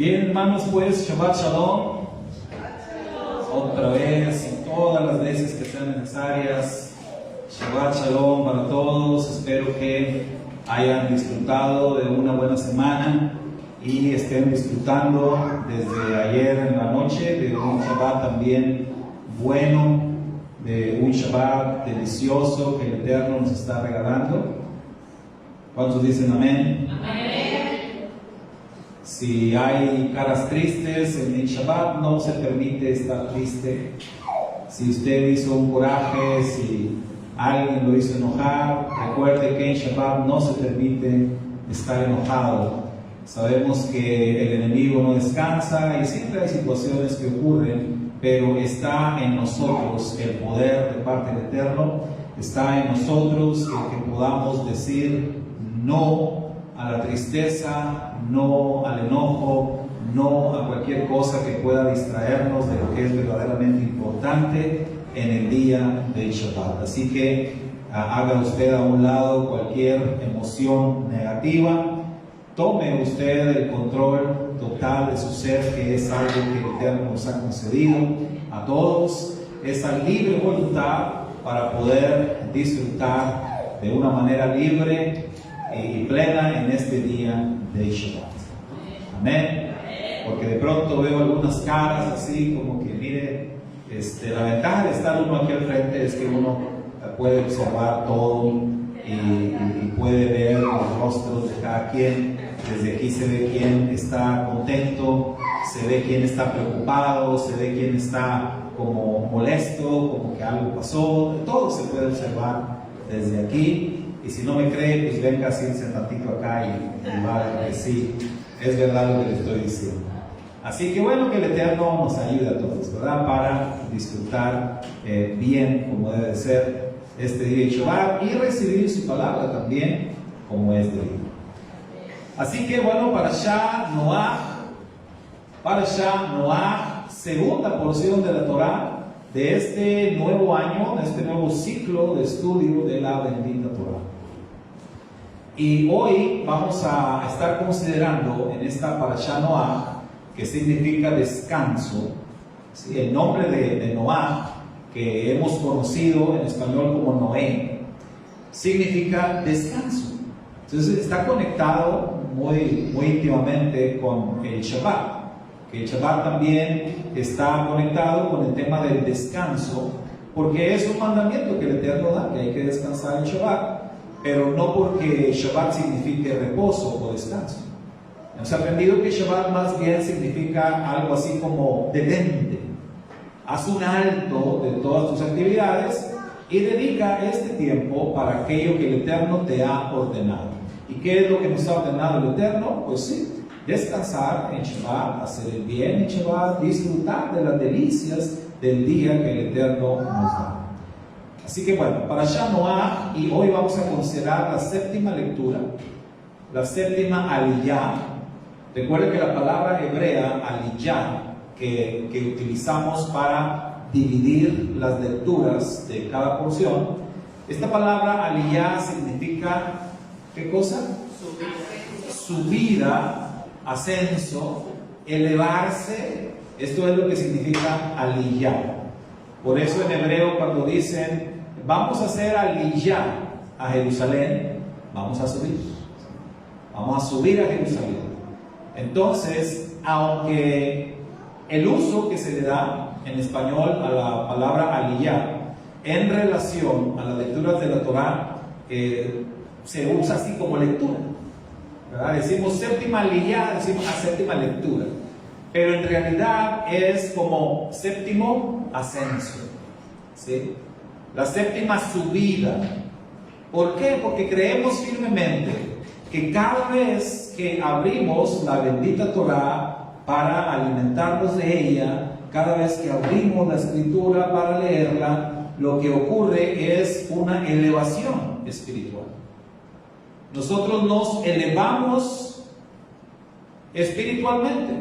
Bien, hermanos, pues Shabbat Shalom. Otra vez y todas las veces que sean necesarias. Shabbat Shalom para todos. Espero que hayan disfrutado de una buena semana y estén disfrutando desde ayer en la noche de un Shabbat también bueno, de un Shabbat delicioso que el Eterno nos está regalando. ¿Cuántos dicen amén? Amén. Si hay caras tristes en el Shabbat, no se permite estar triste. Si usted hizo un coraje, si alguien lo hizo enojar, recuerde que en Shabbat no se permite estar enojado. Sabemos que el enemigo no descansa y siempre hay situaciones que ocurren, pero está en nosotros el poder de parte del Eterno, está en nosotros el que podamos decir no a la tristeza, no al enojo, no a cualquier cosa que pueda distraernos de lo que es verdaderamente importante en el día del Shabbat. Así que haga usted a un lado cualquier emoción negativa, tome usted el control total de su ser, que es algo que el Eterno nos ha concedido a todos, esa libre voluntad para poder disfrutar de una manera libre y plena en este día de Shabbat. Amén. Porque de pronto veo algunas caras así como que, mire, la ventaja de estar uno aquí al frente es que uno puede observar todo y puede ver los rostros de cada quien. Desde aquí se ve quién está contento, se ve quién está preocupado, se ve quién está como molesto, como que algo pasó. Todo se puede observar desde aquí. Y si no me cree, pues venga así un ratito acá y va a ver que sí, es verdad lo que le estoy diciendo. Así que bueno, que el Eterno nos ayude a todos, ¿verdad? Para disfrutar bien, como debe ser, este día de Shabbat y recibir su palabra también, como es debido. Así que bueno, Parashá Noach, segunda porción de la Torah de este nuevo año, de este nuevo ciclo de estudio de la bendita Torah. Y hoy vamos a estar considerando en esta Parashá Noach, que significa descanso, ¿sí? El nombre de Noach, que hemos conocido en español como Noé, significa descanso. Entonces está conectado muy íntimamente con el Shabbat. Que el Shabbat también está conectado con el tema del descanso, porque es un mandamiento que el Eterno da, que hay que descansar en Shabbat, pero no porque Shabbat signifique reposo o descanso. Hemos aprendido que Shabbat más bien significa algo así como detente. Haz un alto de todas tus actividades y dedica este tiempo para aquello que el Eterno te ha ordenado. ¿Y qué es lo que nos ha ordenado el Eterno? Pues sí, descansar en Shabbat, hacer el bien en Shabbat, disfrutar de las delicias del día que el Eterno nos da. Así que bueno, Parashá Noach, y hoy vamos a considerar la séptima lectura, la séptima aliyá. Recuerden que la palabra hebrea aliyá, que utilizamos para dividir las lecturas de cada porción, esta palabra aliyá significa, ¿qué cosa? Subida, ascenso, elevarse. Esto es lo que significa aliyá. Por eso en hebreo cuando dicen vamos a hacer aliyá a Jerusalén, vamos a subir a Jerusalén. Entonces, aunque el uso que se le da en español a la palabra aliyá en relación a las lecturas de la Torah se usa así como lectura, ¿verdad? Decimos séptima aliyá, decimos séptima lectura, pero en realidad es como séptimo ascenso, ¿sí? La séptima subida. ¿Por qué? Porque creemos firmemente que cada vez que abrimos la bendita Torah para alimentarnos de ella, cada vez que abrimos la escritura para leerla, lo que ocurre es una elevación espiritual. Nosotros nos elevamos espiritualmente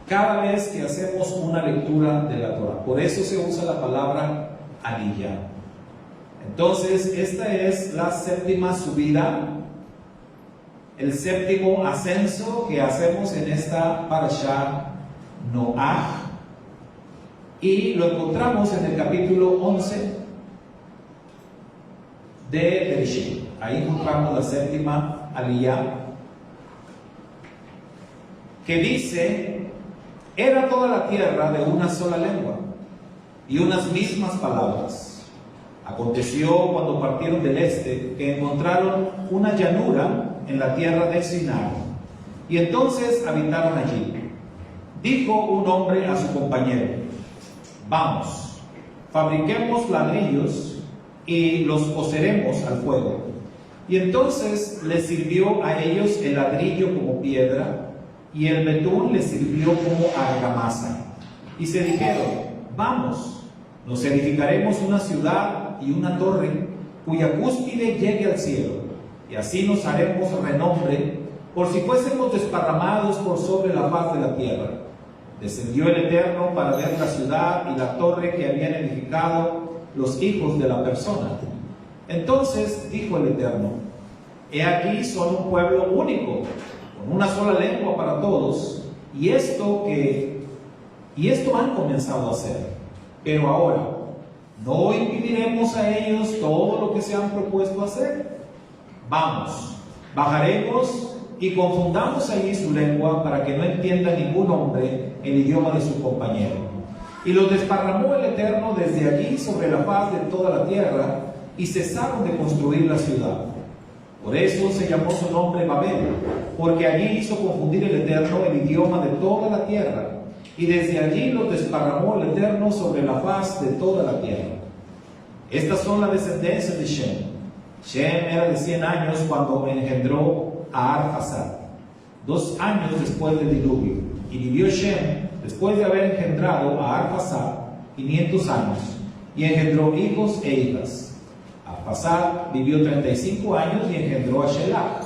cada vez que hacemos una lectura de la Torah. Por eso se usa la palabra aliyá. Entonces, esta es la séptima subida el séptimo ascenso que hacemos en esta parashá Noaj, y lo encontramos en el capítulo 11 de Bereshit. Ahí encontramos la séptima aliyá, que dice: era toda la tierra de una sola lengua y unas mismas palabras. Aconteció cuando partieron del este que encontraron una llanura en la tierra de Sinar, y entonces habitaron allí. Dijo un hombre a su compañero: vamos, fabriquemos ladrillos y los coceremos al fuego. Y entonces les sirvió a ellos el ladrillo como piedra, y el betún les sirvió como argamasa. Y se dijeron: vamos, nos edificaremos una ciudad y una torre cuya cúspide llegue al cielo, y así nos haremos renombre, por si fuésemos desparramados por sobre la faz de la tierra. Descendió el Eterno para ver la ciudad y la torre que habían edificado los hijos de la persona. Entonces dijo el Eterno: he aquí son un pueblo único, con una sola lengua para todos, y esto han comenzado a hacer. Pero ahora, no impediremos a ellos todo lo que se han propuesto hacer. Vamos, bajaremos y confundamos allí su lengua, para que no entienda ningún hombre el idioma de su compañero. Y los desparramó el Eterno desde allí sobre la faz de toda la tierra, y cesaron de construir la ciudad. Por eso se llamó su nombre Babel, porque allí hizo confundir el Eterno el idioma de toda la tierra, y desde allí los desparramó el Eterno sobre la faz de toda la tierra. Estas son las descendencias de Shem. Shem era de 100 años cuando engendró a Arfaxad, 2 años después del diluvio, y vivió Shem, después de haber engendrado a Arfaxad, 500 años, y engendró hijos e hijas. Arfaxad vivió 35 años y engendró a Shelach.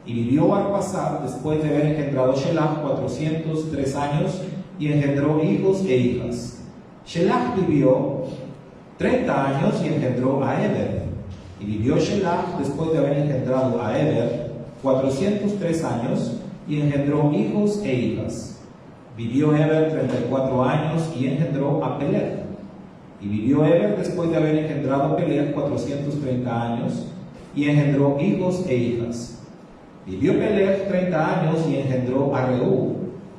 Y vivió Arfaxad, después de haber engendrado a Shelach, 403 años, y engendró hijos e hijas. Shelach vivió 30 años y engendró a Eber. Y vivió Shelach, después de haber engendrado a Eber, 403 años, y engendró hijos e hijas. Vivió Eber 34 años y engendró a Peleg. Y vivió Eber, después de haber engendrado a Peleg, 430 años, y engendró hijos e hijas. Vivió Peleg 30 años y engendró a Reú.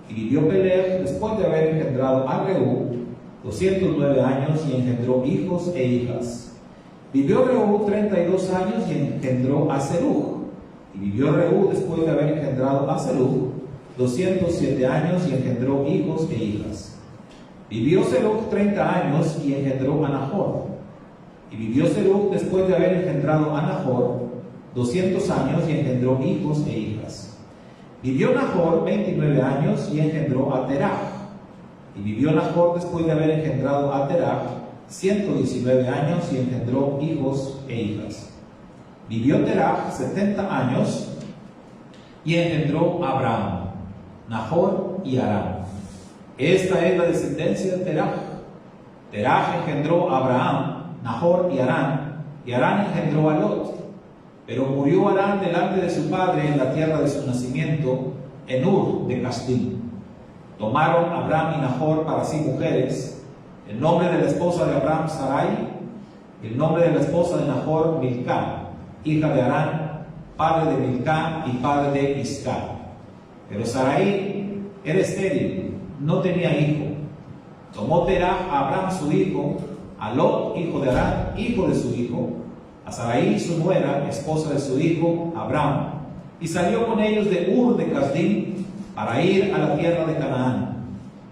Y vivió Peleg, después de haber engendrado a Reú, 209 años y engendró hijos e hijas. Vivió Reú 32 años y engendró a Serug. Y vivió Reú, después de haber engendrado a Serug, 207 años y engendró hijos e hijas. Vivió Serug 30 años y engendró a Nahor. Y vivió Serug, después de haber engendrado a Nahor, 200 años y engendró hijos e hijas. Vivió Nahor 29 años y engendró a Terach. Y vivió Nahor, después de haber engendrado a Terach, 119 años y engendró hijos e hijas. Vivió Terach 70 años y engendró a Abraham, Nahor y Harán. Esta es la descendencia de Terach. Terach engendró a Abraham, Nahor y Harán engendró a Lot. Pero murió Harán delante de su padre en la tierra de su nacimiento, en Ur de Casdim. Tomaron a Abraham y Nahor para sí mujeres. El nombre de la esposa de Abraham, Sarai, y el nombre de la esposa de Nahor, Milcá, hija de Harán, padre de Milcá y padre de Isca. Pero Sarai era estéril, no tenía hijo. Tomó Terach a Abraham su hijo, a Lot, hijo de Harán, hijo de su hijo, a Sarai su nuera, esposa de su hijo, Abraham, y salió con ellos de Ur de Casdim para ir a la tierra de Canaán.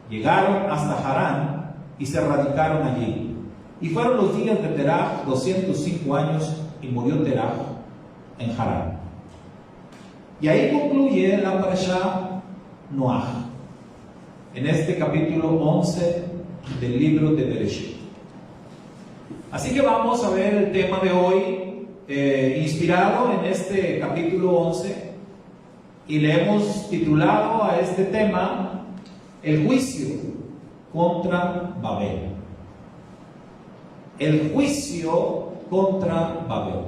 Llegaron hasta Harán y se radicaron allí. Y fueron los días de Terach 205 años, y murió Terach en Harán. Y ahí concluye la parashá Noaj, en este capítulo 11 del libro de Bereshit. Así que vamos a ver el tema de hoy, inspirado en este capítulo 11, y le hemos titulado a este tema el juicio contra Babel. El juicio contra Babel.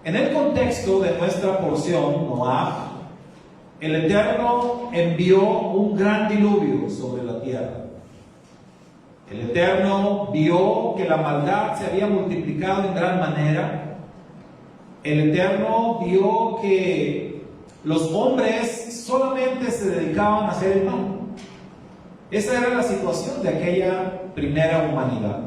En el contexto de nuestra porción, Noah, el Eterno envió un gran diluvio sobre la tierra. El Eterno vio que la maldad se había multiplicado en gran manera. El Eterno vio que los hombres solamente se dedicaban a hacer el mal. Esa era la situación de aquella primera humanidad.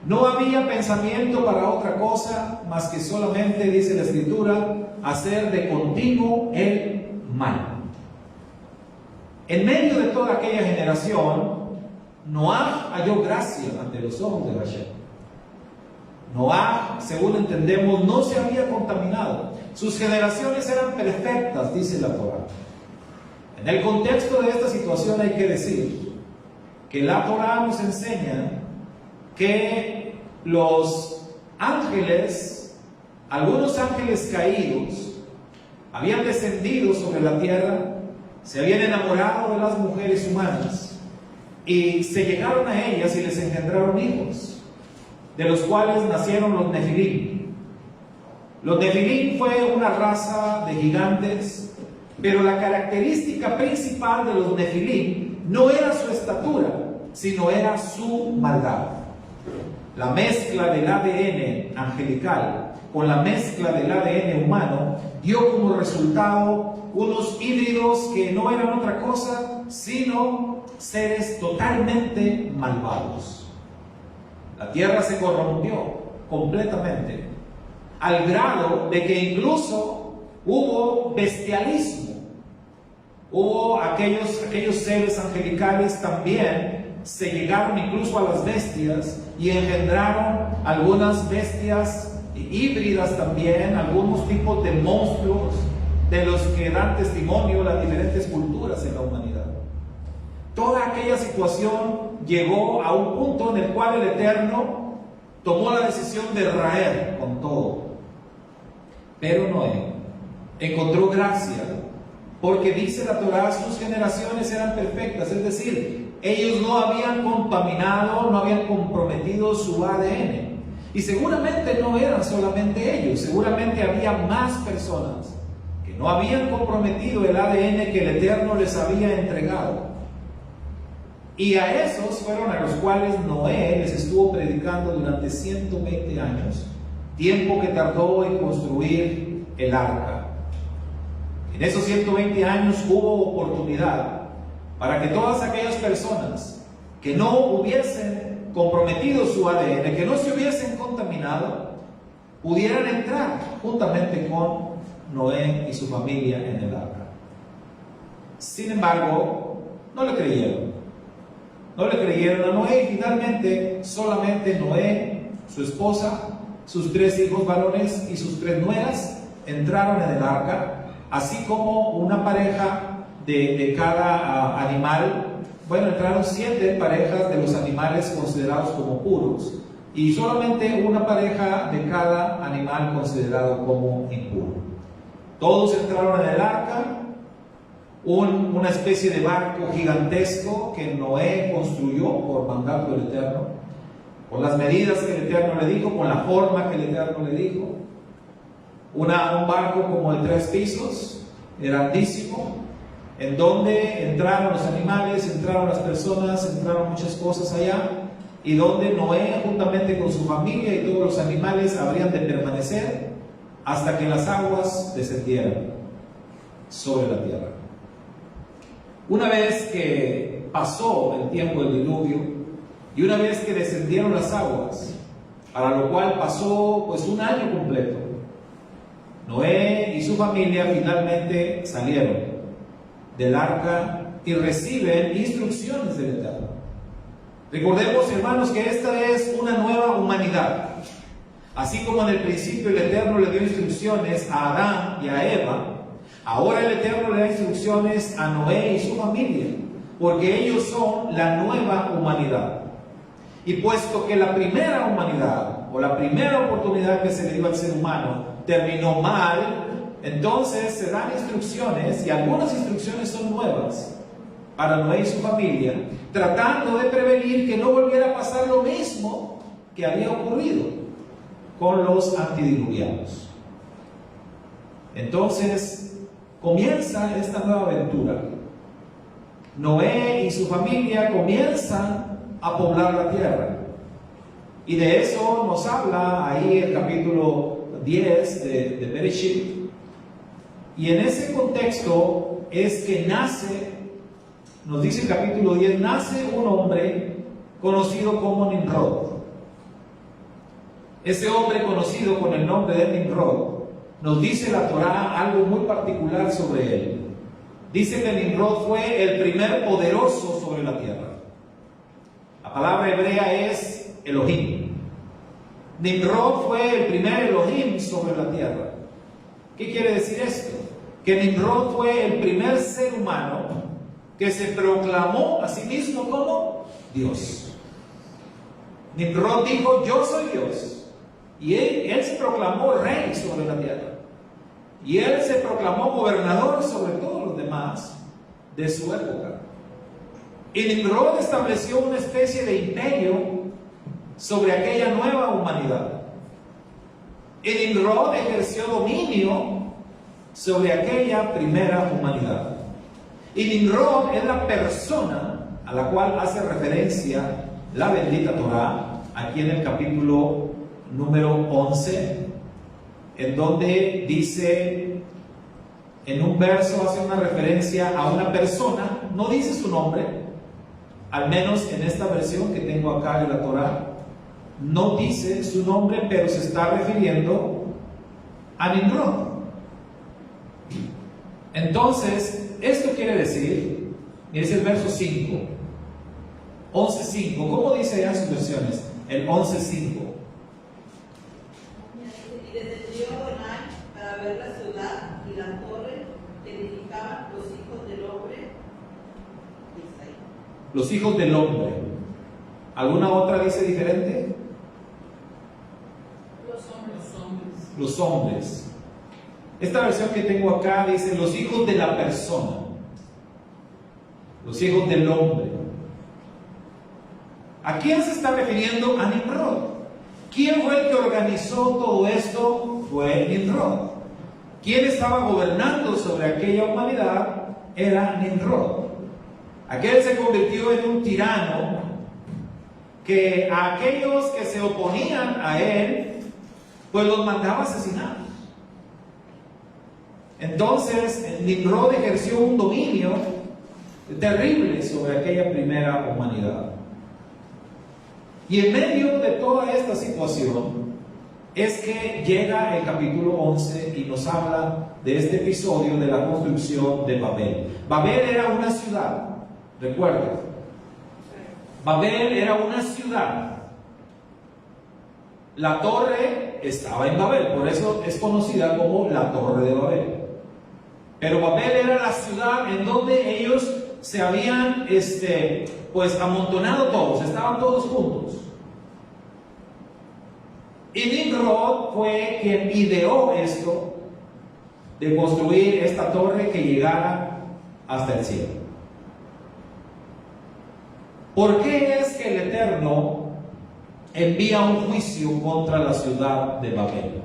No había pensamiento para otra cosa más que solamente, dice la Escritura, hacer de continuo el mal. En medio de toda aquella generación, Noah halló gracia ante los ojos de Hashem. Noah, según entendemos, no se había contaminado. Sus generaciones eran perfectas, dice la Torah. En el contexto de esta situación hay que decir que la Torah nos enseña que los ángeles, algunos ángeles caídos, habían descendido sobre la tierra, se habían enamorado de las mujeres humanas y se llegaron a ellas y les engendraron hijos, de los cuales nacieron los Nefilim. Los Nefilim fue una raza de gigantes, pero la característica principal de los Nefilim no era su estatura, sino era su maldad. La mezcla del ADN angelical con la mezcla del ADN humano dio como resultado unos híbridos que no eran otra cosa sino seres totalmente malvados. La tierra se corrompió completamente, al grado de que incluso hubo bestialismo. Hubo aquellos seres angelicales también se llegaron incluso a las bestias y engendraron algunas bestias híbridas también, algunos tipos de monstruos de los que dan testimonio las diferentes culturas en la humanidad. Toda aquella situación llegó a un punto en el cual el Eterno tomó la decisión de raer con todo. Pero Noé encontró gracia, porque dice la Torah, sus generaciones eran perfectas, es decir, ellos no habían contaminado, no habían comprometido su ADN. Y seguramente no eran solamente ellos, seguramente había más personas que no habían comprometido el ADN que el Eterno les había entregado. Y a esos fueron a los cuales Noé les estuvo predicando durante 120 años, tiempo que tardó en construir el arca. En esos 120 años hubo oportunidad para que todas aquellas personas que no hubiesen comprometido su ADN, que no se hubiesen contaminado, pudieran entrar juntamente con Noé y su familia en el arca. Sin embargo, no le creyeron. No le creyeron a Noé y finalmente solamente Noé, su esposa, sus 3 hijos varones y sus 3 nueras entraron en el arca, así como una pareja de cada animal. Bueno, entraron 7 parejas de los animales considerados como puros y solamente una pareja de cada animal considerado como impuro. Todos entraron en el arca, una especie de barco gigantesco que Noé construyó por mandato del Eterno, con las medidas que el Eterno le dijo, con la forma que el Eterno le dijo. Un barco como de 3 pisos, grandísimo, en donde entraron los animales, entraron las personas, entraron muchas cosas allá, y donde Noé, juntamente con su familia y todos los animales, habrían de permanecer hasta que las aguas descendieran sobre la tierra. Una vez que pasó el tiempo del diluvio y una vez que descendieron las aguas, para lo cual pasó pues un año completo, Noé y su familia finalmente salieron del arca y reciben instrucciones del Eterno. Recordemos, hermanos, que esta es una nueva humanidad. Así como en el principio el Eterno le dio instrucciones a Adán y a Eva, ahora el Eterno le da instrucciones a Noé y su familia, porque ellos son la nueva humanidad. Y puesto que la primera humanidad, o la primera oportunidad que se le dio al ser humano, terminó mal, entonces se dan instrucciones, y algunas instrucciones son nuevas para Noé y su familia, tratando de prevenir que no volviera a pasar lo mismo que había ocurrido con los antidiluvianos. Entonces comienza esta nueva aventura. Noé y su familia comienzan a poblar la tierra. Y de eso nos habla ahí el capítulo 10 de Bereshit. Y en ese contexto es que nace, nos dice el capítulo 10, nace un hombre conocido como Nimrod. Ese hombre conocido con el nombre de Nimrod, nos dice la Torá algo muy particular sobre él. Dice que Nimrod fue el primer poderoso sobre la tierra. La palabra hebrea es Elohim. Nimrod fue el primer Elohim sobre la tierra. ¿Qué quiere decir esto? Que Nimrod fue el primer ser humano que se proclamó a sí mismo como Dios. Nimrod dijo: yo soy Dios. Y él se proclamó rey sobre la tierra. Y él se proclamó gobernador sobre todos los demás de su época. Y Nimrod estableció una especie de imperio sobre aquella nueva humanidad. Y Nimrod ejerció dominio sobre aquella primera humanidad. Y Nimrod es la persona a la cual hace referencia la bendita Torá, aquí en el capítulo número 11, en donde dice, en un verso hace una referencia a una persona, no dice su nombre, al menos en esta versión que tengo acá de la Torá, no dice su nombre, pero se está refiriendo a Nimrod. Entonces, esto quiere decir, y es el verso 5, 11.5, ¿cómo dice allá en sus versiones? El 11.5. Y descendió Adonai para ver la ciudad y la torre que edificaban los hijos del hombre de Israel. Los hijos del hombre. ¿Alguna otra dice diferente? Los hombres. Esta versión que tengo acá dice los hijos de la persona, los hijos del hombre. ¿A quién se está refiriendo? A Nimrod. ¿Quién fue el que organizó todo esto? Fue Nimrod. ¿Quién estaba gobernando sobre aquella humanidad? Era Nimrod. Aquel se convirtió en un tirano que a aquellos que se oponían a él pues los mandaba asesinar. Entonces Nimrod ejerció un dominio terrible sobre aquella primera humanidad. Y en medio de toda esta situación es que llega el capítulo 11 y nos habla de este episodio de la construcción de Babel. Babel era una ciudad, recuerden. Babel era una ciudad. La torre estaba en Babel, por eso es conocida como la Torre de Babel. Pero Babel era la ciudad en donde ellos se habían pues amontonado todos, estaban todos juntos. Y Nimrod fue quien ideó esto de construir esta torre que llegara hasta el cielo. ¿Por qué es que el Eterno envía un juicio contra la ciudad de Babel?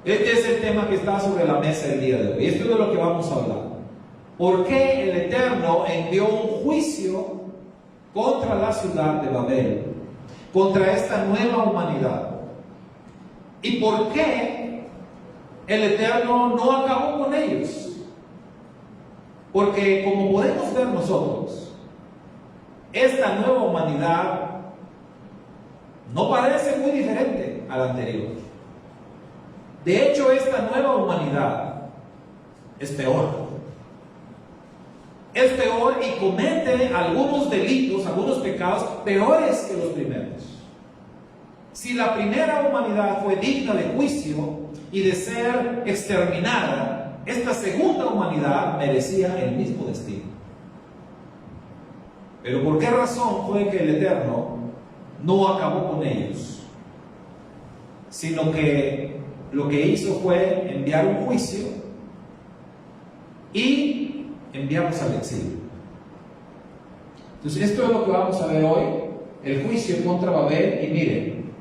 Este es el tema que está sobre la mesa el día de hoy. Esto es de lo que vamos a hablar. ¿Por qué el Eterno envió un juicio contra la ciudad de Babel? Contra esta nueva humanidad. ¿Y por qué el Eterno no acabó con ellos? Porque como podemos ver nosotros, esta nueva humanidad no parece muy diferente a la anterior. De hecho, esta nueva humanidad es peor. Es peor y comete algunos delitos, algunos pecados peores que los primeros. Si la primera humanidad fue digna de juicio y de ser exterminada, esta segunda humanidad merecía el mismo destino. Pero ¿por qué razón fue que el Eterno no acabó con ellos? Sino que lo que hizo fue enviar un juicio y enviarlos al exilio. Entonces esto es lo que vamos a ver hoy, el juicio contra Babel. Y miren,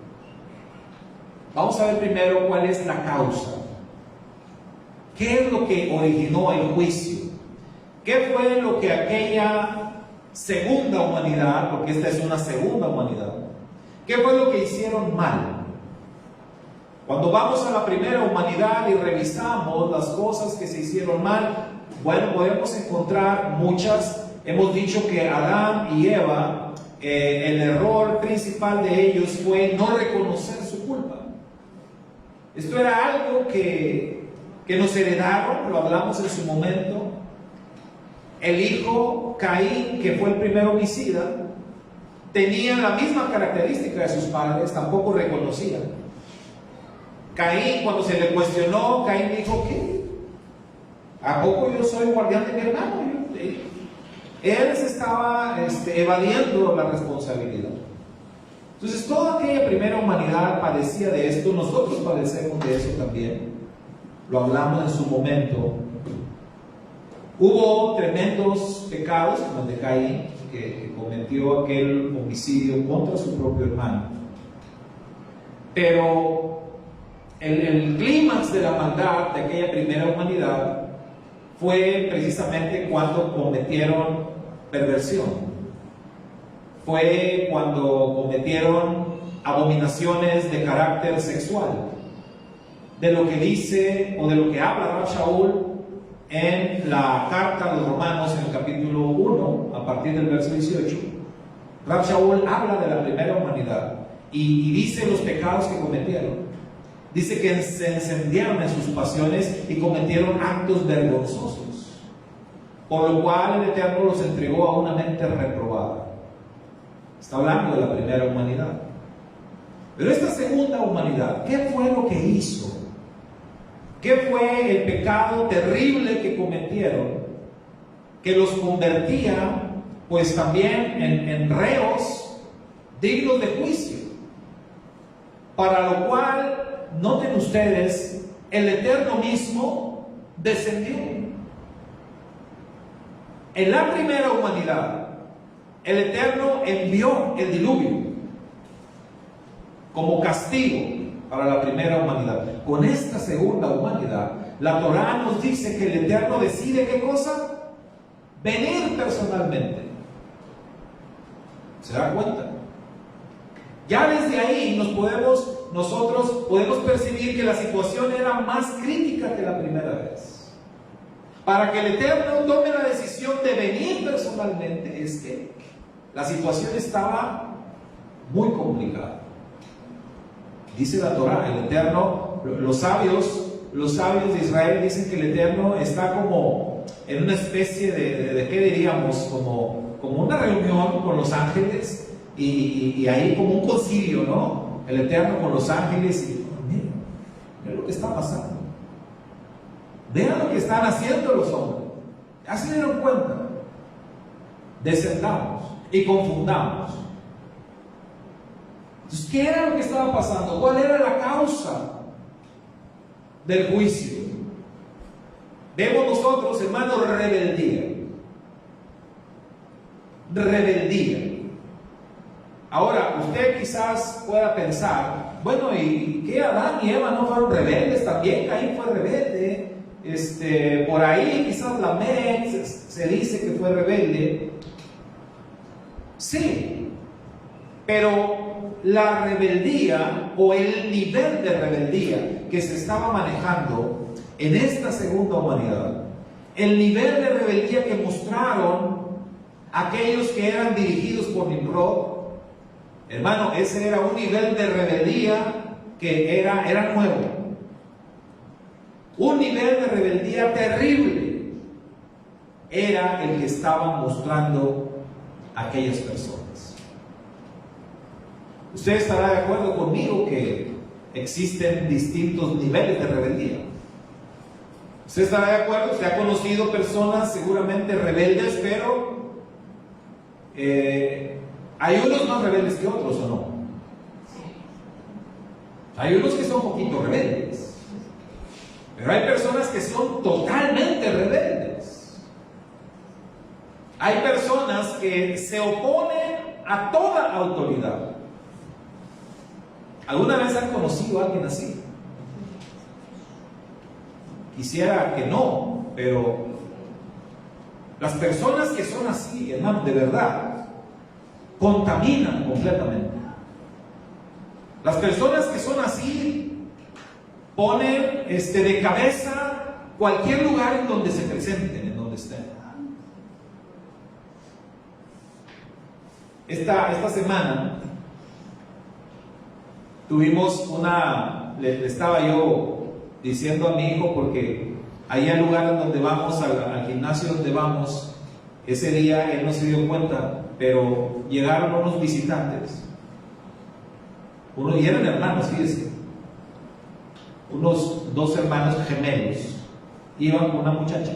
vamos a ver primero cuál es la causa. ¿Qué es lo que originó el juicio? ¿Qué fue lo que aquella segunda humanidad, porque esta es una segunda humanidad, qué fue lo que hicieron mal? Cuando vamos a la primera humanidad y revisamos las cosas que se hicieron mal, bueno, podemos encontrar muchas. Hemos dicho que Adán y Eva, el error principal de ellos fue no reconocer su culpa. Esto era algo que nos heredaron, lo hablamos en su momento. El hijo Caín, que fue el primer homicida, tenía la misma característica de sus padres, tampoco reconocía. Caín, cuando se le cuestionó, Caín dijo: ¿qué? ¿A poco yo soy guardián de mi hermano? Él se estaba evadiendo la responsabilidad. Entonces, toda aquella primera humanidad padecía de esto. Nosotros padecemos de eso también. Lo hablamos en su momento. Hubo tremendos pecados, como el de Caín, que cometió aquel homicidio contra su propio hermano. Pero el clímax de la maldad de aquella primera humanidad fue precisamente cuando cometieron perversión. Fue cuando cometieron abominaciones de carácter sexual. De lo que dice o de lo que habla Rab Shaul en la carta a los Romanos, en el capítulo 1, a partir del verso 18. Rab Shaul habla de la primera humanidad y dice los pecados que cometieron. Dice que se encendiaron en sus pasiones y cometieron actos vergonzosos, por lo cual el Eterno los entregó a una mente reprobada. Está hablando de la primera humanidad. Pero esta segunda humanidad, ¿qué fue lo que hizo? ¿Qué fue el pecado terrible que cometieron, que los convertía pues también en reos dignos de juicio? Para lo cual, noten ustedes, el Eterno mismo descendió. En la primera humanidad, el Eterno envió el diluvio como castigo para la primera humanidad. Con esta segunda humanidad, la Torá nos dice que el Eterno decide ¿qué cosa? Venir personalmente. ¿Se da cuenta? Ya desde ahí nosotros podemos percibir que la situación era más crítica que la primera vez. Para que el Eterno tome la decisión de venir personalmente, es que la situación estaba muy complicada. Dice la Torá, el Eterno, los sabios de Israel dicen que el Eterno está como en una especie de ¿qué diríamos? Como una reunión con los ángeles y ahí como un concilio, ¿no? El Eterno con los ángeles y miren lo que está pasando. Vean lo que están haciendo los hombres. Ya se dieron cuenta. Descendamos y confundamos. Entonces, ¿qué era lo que estaba pasando? ¿Cuál era la causa del juicio? Vemos nosotros, hermanos, rebeldía. Rebeldía. Ahora, usted quizás pueda pensar, bueno, ¿y qué? Adán y Eva no fueron rebeldes también, Caín fue rebelde. Por ahí quizás Lamec se dice que fue rebelde. Sí, pero la rebeldía o el nivel de rebeldía que se estaba manejando en esta segunda humanidad, el nivel de rebeldía que mostraron aquellos que eran dirigidos por Nimrod, hermano, ese era un nivel de rebeldía que era nuevo. Un nivel de rebeldía terrible era el que estaban mostrando aquellas personas. Usted estará de acuerdo conmigo que existen distintos niveles de rebeldía. Usted estará de acuerdo, usted ha conocido personas seguramente rebeldes, pero hay unos más rebeldes que otros, ¿o no? Hay unos que son un poquito rebeldes. Pero hay personas que son totalmente rebeldes. Hay personas que se oponen a toda autoridad. ¿Alguna vez han conocido a alguien así? quisiera que no, pero las personas que son así, hermano, de verdad, contaminan completamente. Las personas que son así ponen de cabeza cualquier lugar en donde se presenten, en donde estén. Esta semana tuvimos le estaba yo diciendo a mi hijo, porque ahí al lugar donde vamos, al gimnasio donde vamos, ese día él no se dio cuenta, pero llegaron unos visitantes, y eran hermanos, fíjense, unos 2 hermanos gemelos, iban con una muchacha,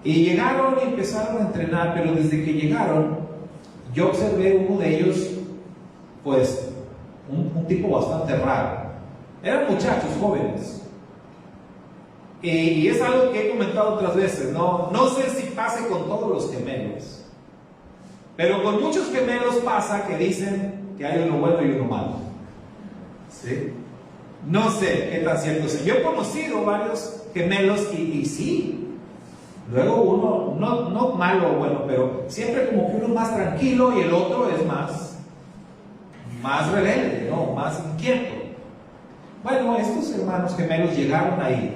y llegaron y empezaron a entrenar, pero desde que llegaron, yo observé uno de ellos, pues, un tipo bastante raro. Eran muchachos jóvenes. Y es algo que he comentado otras veces, no sé si pase con todos los gemelos, pero con muchos gemelos pasa que dicen que hay uno bueno y uno malo. ¿Sí? No sé qué tan cierto es. Yo he conocido varios gemelos y sí, luego uno, no malo o bueno, pero siempre como que uno es más tranquilo y el otro es más rebelde, ¿no? Más inquieto. Bueno, estos hermanos gemelos llegaron ahí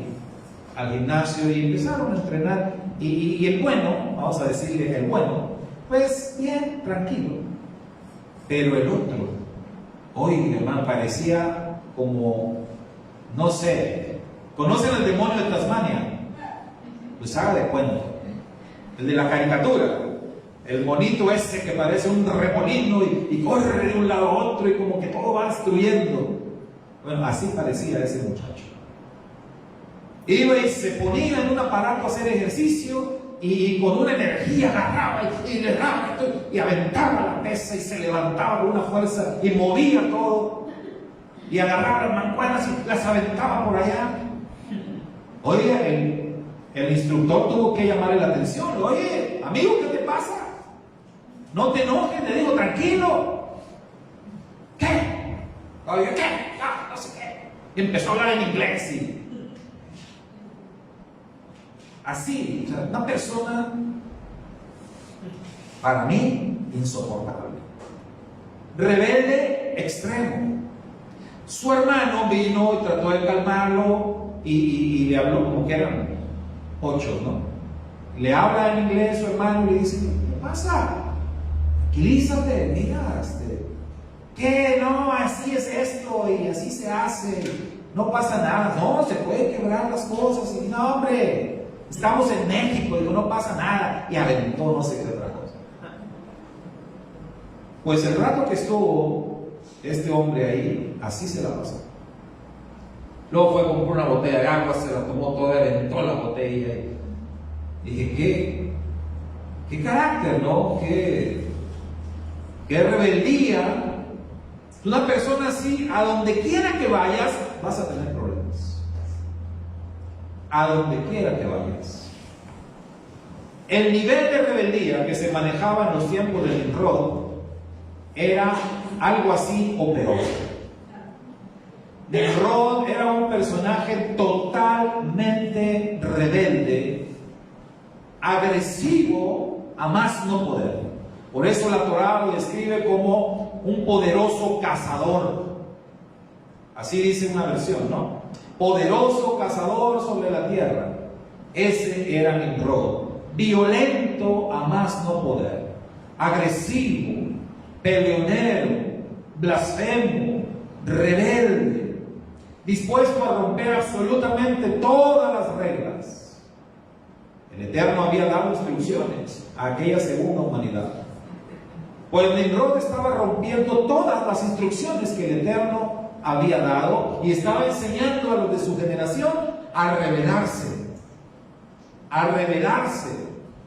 al gimnasio y empezaron a entrenar, y el bueno, vamos a decirle el bueno, pues bien, tranquilo, pero el otro, oye, hermano, parecía como, no sé, ¿conocen el demonio de Tasmania? Pues haga de cuenta, el de la caricatura, el monito ese que parece un remolino y corre de un lado a otro y como que todo va destruyendo. Bueno, así parecía ese muchacho. Iba y se ponía en un aparato a hacer ejercicio y con una energía agarraba y le daba y aventaba la pesa y se levantaba con una fuerza y movía todo y agarraba las mancuernas y las aventaba por allá. Oye, el instructor tuvo que llamarle la atención. Oye, amigo, ¿qué te pasa? No te enojes, le digo, tranquilo. ¿Qué? Oye, ¿qué? No sé qué. Y empezó a hablar en inglés y así, o sea, una persona, para mí, insoportable, rebelde extremo. Su hermano vino y trató de calmarlo y le habló, como que eran 8, ¿no? Le habla en inglés su hermano y le dice, ¿qué pasa? Tranquilízate, mira, ¿qué? No, así es esto y así se hace, no pasa nada, no, se puede quebrar las cosas, y no, hombre, estamos en México, y no pasa nada, y aventó no sé qué otra cosa. Pues el rato que estuvo este hombre ahí, así se la pasó. Luego fue a comprar una botella de agua, se la tomó toda, aventó la botella y dije, qué carácter, ¿no? Qué rebeldía. Una persona así, a donde quiera que vayas, vas a tener problemas. A donde quiera que vayas. El nivel de rebeldía que se manejaba en los tiempos de Nimrod era algo así o peor. Nimrod era un personaje totalmente rebelde, agresivo a más no poder. Por eso la Torá lo describe como un poderoso cazador. Así dice una versión, ¿no? Poderoso cazador sobre la tierra. Ese era Nimrod. Violento a más no poder. Agresivo, peleonero, blasfemo, rebelde, dispuesto a romper absolutamente todas las reglas. El Eterno había dado instrucciones a aquella segunda humanidad. Pues Nimrod estaba rompiendo todas las instrucciones que el Eterno había dado y estaba enseñando a los de su generación a rebelarse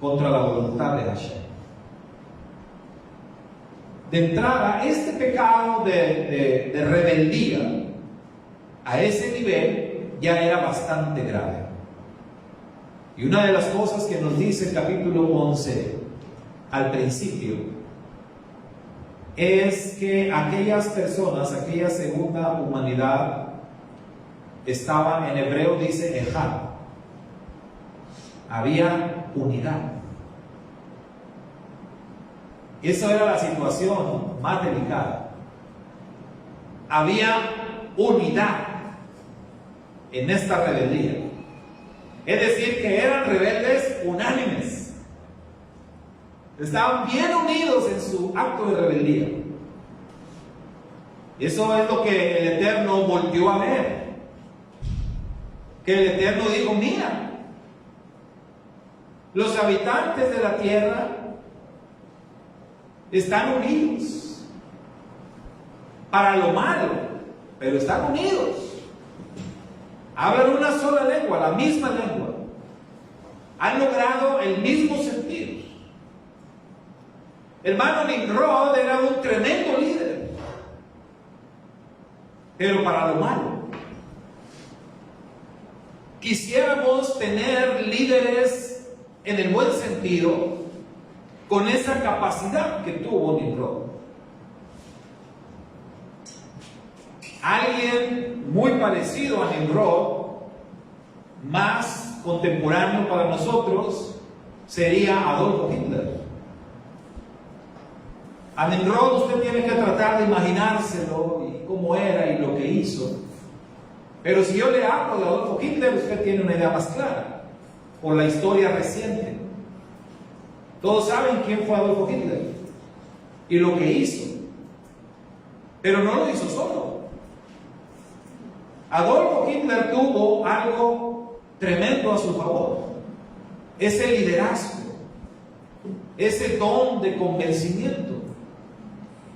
contra la voluntad de Hashem. De entrada, este pecado de rebeldía a ese nivel ya era bastante grave. Y una de las cosas que nos dice el capítulo 11 al principio es que aquellas personas, aquella segunda humanidad, estaba, en hebreo dice ejad. Había unidad. Esa era la situación más delicada. Había unidad en esta rebeldía. Es decir, que eran rebeldes unánimes. Estaban bien unidos en su acto de rebeldía. Eso es lo que el Eterno volvió a ver. Que el Eterno dijo: mira, los habitantes de la tierra están unidos para lo malo, pero están unidos. Hablan una sola lengua, la misma lengua. Han logrado el mismo sentir. Hermano, Nimrod era un tremendo líder, pero para lo malo. Quisiéramos tener líderes en el buen sentido, con esa capacidad que tuvo Nimrod. Alguien muy parecido a Nimrod, más contemporáneo para nosotros, sería Adolfo Hitler. A Nimrod usted tiene que tratar de imaginárselo y cómo era y lo que hizo. Pero si yo le hablo de Adolfo Hitler, usted tiene una idea más clara, por la historia reciente. Todos saben quién fue Adolfo Hitler y lo que hizo. Pero no lo hizo solo. Adolfo Hitler tuvo algo tremendo a su favor: ese liderazgo, ese don de convencimiento.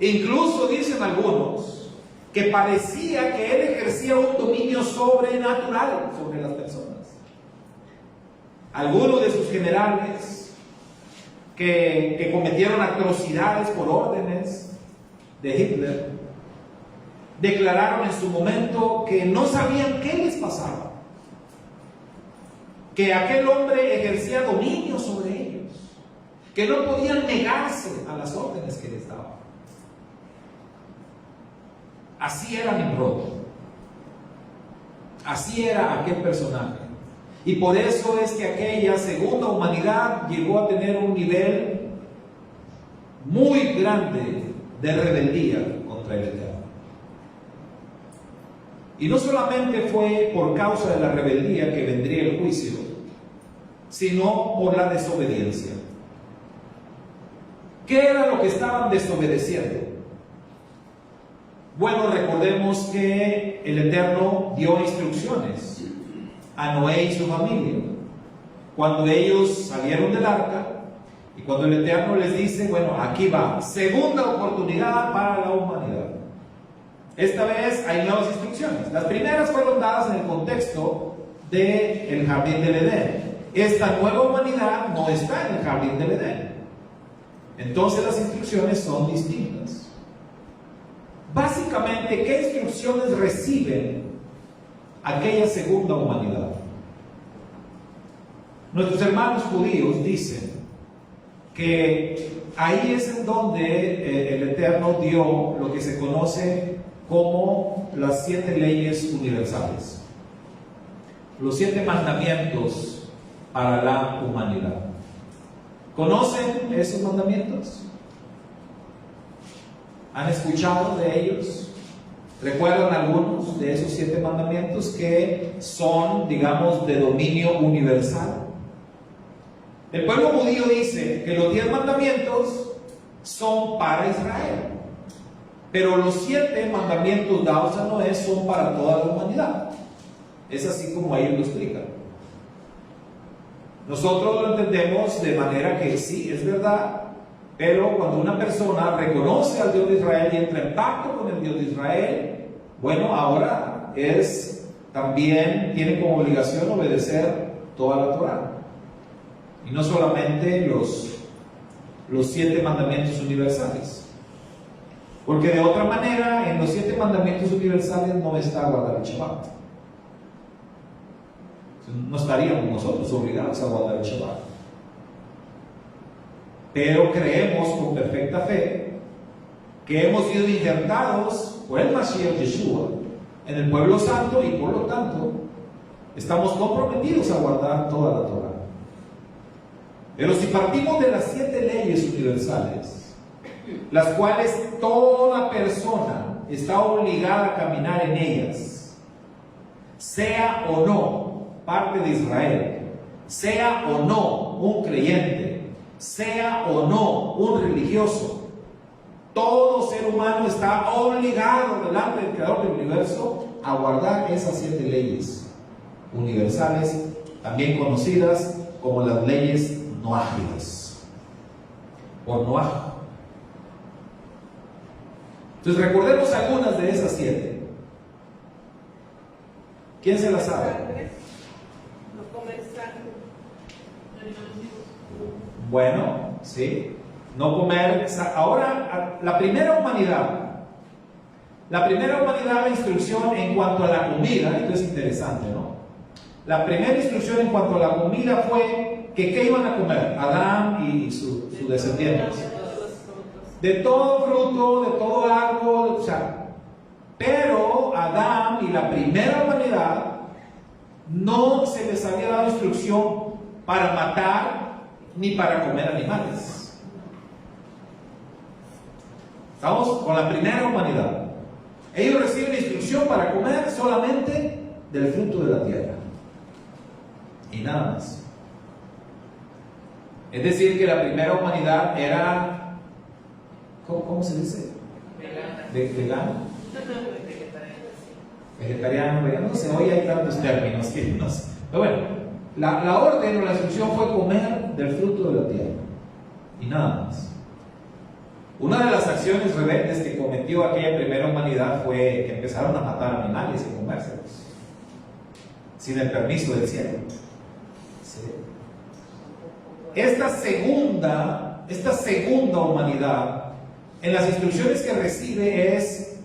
Incluso dicen algunos que parecía que él ejercía un dominio sobrenatural sobre las personas. Algunos de sus generales que cometieron atrocidades por órdenes de Hitler declararon en su momento que no sabían qué les pasaba, que aquel hombre ejercía dominio sobre ellos, que no podían negarse a las órdenes que les daban. Así era Nimrod, así era aquel personaje. Y por eso es que aquella segunda humanidad llegó a tener un nivel muy grande de rebeldía contra el Eterno. Y no solamente fue por causa de la rebeldía que vendría el juicio, sino por la desobediencia. ¿Qué era lo que estaban desobedeciendo? Bueno, recordemos que el Eterno dio instrucciones a Noé y su familia cuando ellos salieron del arca, y cuando el Eterno les dice: bueno, aquí va, segunda oportunidad para la humanidad. Esta vez hay nuevas instrucciones. Las primeras fueron dadas en el contexto del jardín del Edén. Esta nueva humanidad no está en el jardín del Edén. Entonces las instrucciones son distintas. Básicamente, ¿qué instrucciones reciben aquella segunda humanidad? Nuestros hermanos judíos dicen que ahí es en donde el Eterno dio lo que se conoce como las 7 leyes universales, los 7 mandamientos para la humanidad. ¿Conocen esos mandamientos? ¿Han escuchado de ellos? ¿Recuerdan algunos de esos 7 mandamientos que son, digamos, de dominio universal? El pueblo judío dice que los 10 mandamientos son para Israel, pero los 7 mandamientos dados a Noé son para toda la humanidad. Es así como ellos lo explican. Nosotros lo entendemos de manera que sí, es verdad, pero cuando una persona reconoce al Dios de Israel y entra en pacto con el Dios de Israel, bueno, ahora también tiene como obligación obedecer toda la Torá. Y no solamente los 7 mandamientos universales. Porque de otra manera, en los 7 mandamientos universales no está guardar el Shabbat. No estaríamos nosotros obligados a guardar el Shabbat. Pero creemos con perfecta fe que hemos sido injertados por el Mashiach Yeshua en el pueblo santo y por lo tanto estamos comprometidos a guardar toda la Torá. Pero si partimos de las 7 leyes universales, las cuales toda persona está obligada a caminar en ellas, sea o no parte de Israel, sea o no un creyente, sea o no un religioso, todo ser humano está obligado delante del Creador del universo a guardar esas 7 leyes universales, también conocidas como las leyes noágidas o noaj. Entonces recordemos algunas de esas 7. ¿Quién se las sabe? No comer sangre. Bueno, sí. No comer. Ahora, la primera humanidad, la instrucción en cuanto a la comida, esto es interesante, ¿no? La primera instrucción en cuanto a la comida fue que ¿qué iban a comer? Adán y sus descendientes. De todo fruto, de todo árbol, o sea. Pero Adán y la primera humanidad no se les había dado instrucción para matar ni para comer animales. Estamos con la primera humanidad. Ellos reciben instrucción para comer solamente del fruto de la tierra y nada más. Es decir, que la primera humanidad era, ¿cómo se dice? Vegano. Vegetariano, vegano, no sé, hoy hay tantos términos que no sé. Pero bueno, la orden o la instrucción fue comer del fruto de la tierra y nada más. Una de las acciones rebeldes que cometió aquella primera humanidad fue que empezaron a matar animales y comérselos sin el permiso del cielo. ¿Sí? Esta segunda humanidad, en las instrucciones que recibe es: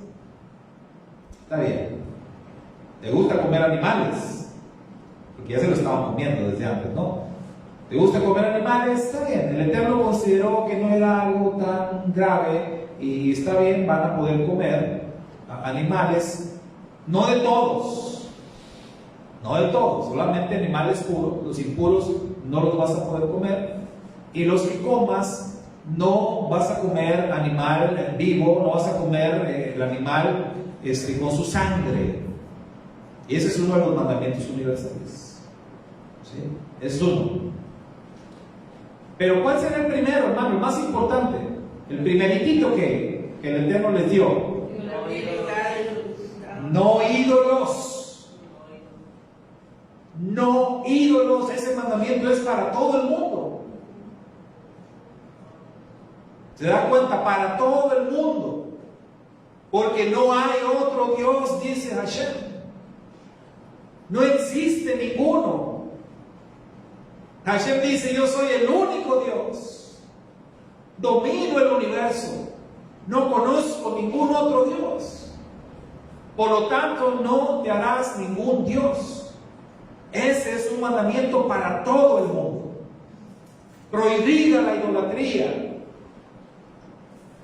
está bien, ¿te gusta comer animales? Porque ya se lo estaban comiendo desde antes, ¿no? ¿Te gusta comer animales? Está bien. El Eterno consideró que no era algo tan grave y está bien, van a poder comer animales, no de todos, solamente animales puros. Los impuros no los vas a poder comer, y los que comas no vas a comer animal vivo, no vas a comer el animal con su sangre. Y ese es uno de los mandamientos universales. ¿Sí? Es uno. Pero ¿cuál será el primero, hermano? El más importante. El primeritito que el Eterno les dio. No ídolos. No ídolos. Ese mandamiento es para todo el mundo. ¿Se da cuenta? Para todo el mundo. Porque no hay otro Dios, dice Hashem. No existe ninguno. Hashem dice: yo soy el único Dios, domino el universo, no conozco ningún otro Dios, por lo tanto no te harás ningún Dios. Ese es un mandamiento para todo el mundo. Prohibida la idolatría.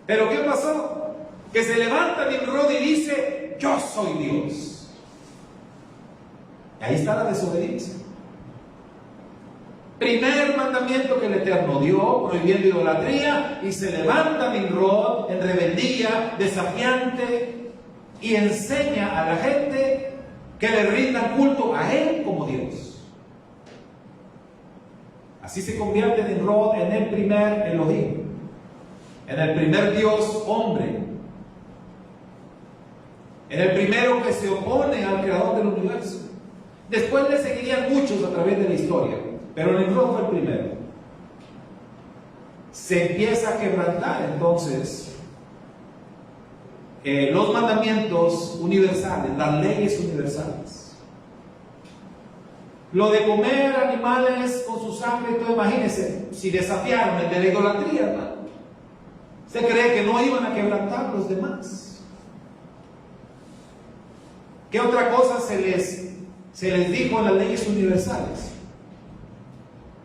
Pero ¿qué pasó? Que se levanta Nimrod y dice: yo soy Dios. Y ahí está la desobediencia. Primer mandamiento que el Eterno dio, prohibiendo idolatría, y se levanta Nimrod en rebeldía, desafiante, y enseña a la gente que le rindan culto a él como Dios. Así se convierte Nimrod en el primer Elohim, en el primer Dios hombre, en el primero que se opone al Creador del universo. Después le seguirían muchos a través de la historia, pero Nimrod fue el primero. Se empieza a quebrantar entonces los mandamientos universales, las leyes universales. Lo de comer animales con su sangre, todo, imagínense, si desafiaron el de la idolatría, ¿no? ¿Se cree que no iban a quebrantar los demás? ¿Qué otra cosa se les dijo en las leyes universales?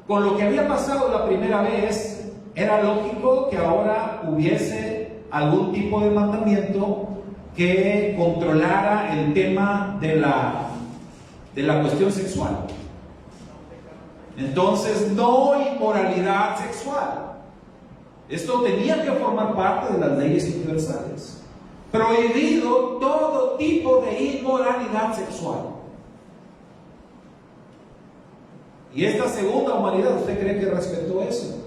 Con lo que había pasado la primera vez, era lógico que ahora hubiese algún tipo de mandamiento que controlara el tema de la cuestión sexual. Entonces, no inmoralidad sexual. Esto tenía que formar parte de las leyes universales. Prohibido todo tipo de inmoralidad sexual. ¿Y esta segunda humanidad, usted cree que respetó eso?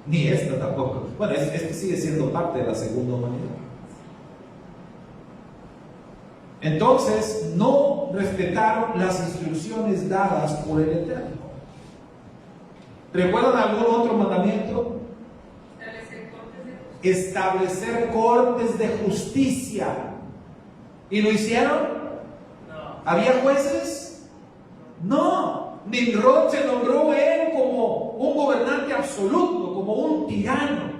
Ni esta tampoco. Bueno, este sigue siendo parte de la segunda humanidad. Entonces, no respetaron las instrucciones dadas por el Eterno. ¿Recuerdan algún otro mandamiento? Establecer cortes de justicia. ¿Y lo hicieron? No. ¿Había jueces? No. Nimrod se nombró él como un gobernante absoluto, como un tirano.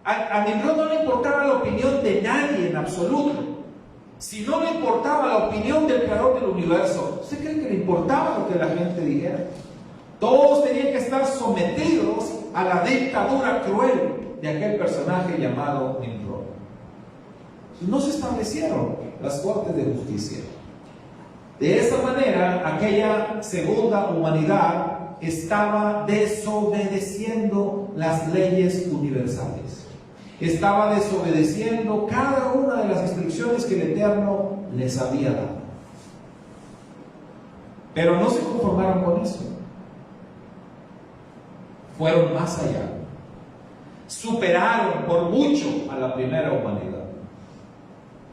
A Nimrod no le importaba la opinión de nadie en absoluto. Si no le importaba la opinión del creador del universo, ¿usted cree que le importaba lo que la gente dijera? Todos tenían que estar sometidos a la dictadura cruel de aquel personaje llamado Nimrod. No se establecieron las cortes de justicia. De esa manera, aquella segunda humanidad estaba desobedeciendo las leyes universales. Estaba desobedeciendo cada una de las instrucciones que el Eterno les había dado. Pero no se conformaron con eso. Fueron más allá. Superaron por mucho a la primera humanidad.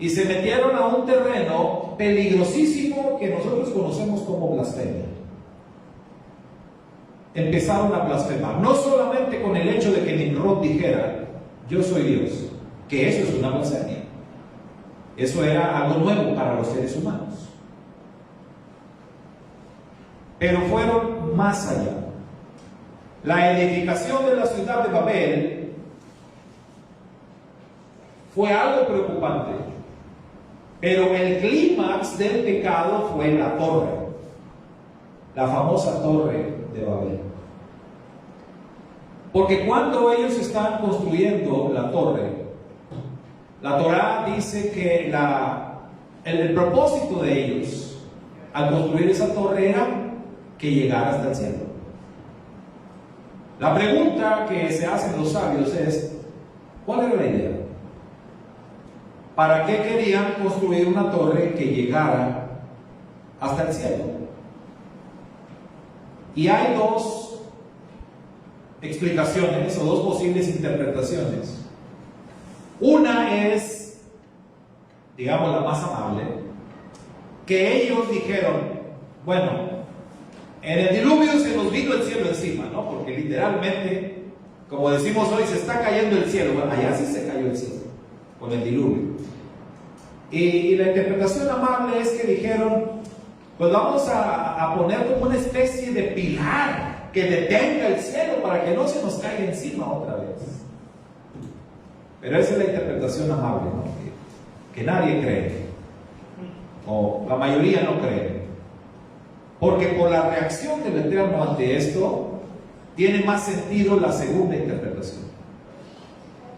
Y se metieron a un terreno peligrosísimo que nosotros conocemos como blasfemia. Empezaron a blasfemar. No solamente con el hecho de que Nimrod dijera, yo soy Dios, que eso es una blasfemia. Eso era algo nuevo para los seres humanos. Pero fueron más allá. La edificación de la ciudad de Babel fue algo preocupante, pero el clímax del pecado fue la torre, la famosa torre de Babel. Porque cuando ellos estaban construyendo la torre, la Torá dice que el propósito de ellos al construir esa torre era que llegara hasta el cielo. La pregunta que se hacen los sabios es, ¿cuál era la idea? ¿Para qué querían construir una torre que llegara hasta el cielo? Y hay dos explicaciones o dos posibles interpretaciones. Una es, digamos, la más amable, que ellos dijeron, bueno, en el diluvio se nos vino el cielo encima, ¿no? Porque literalmente, como decimos hoy, se está cayendo el cielo. Bueno, allá sí se cayó el cielo, con el diluvio. Y la interpretación amable es que dijeron, pues vamos a poner como una especie de pilar que detenga el cielo para que no se nos caiga encima otra vez. Pero esa es la interpretación amable, ¿no? Que nadie cree, o la mayoría no cree. Porque por la reacción del Eterno ante esto, tiene más sentido la segunda interpretación.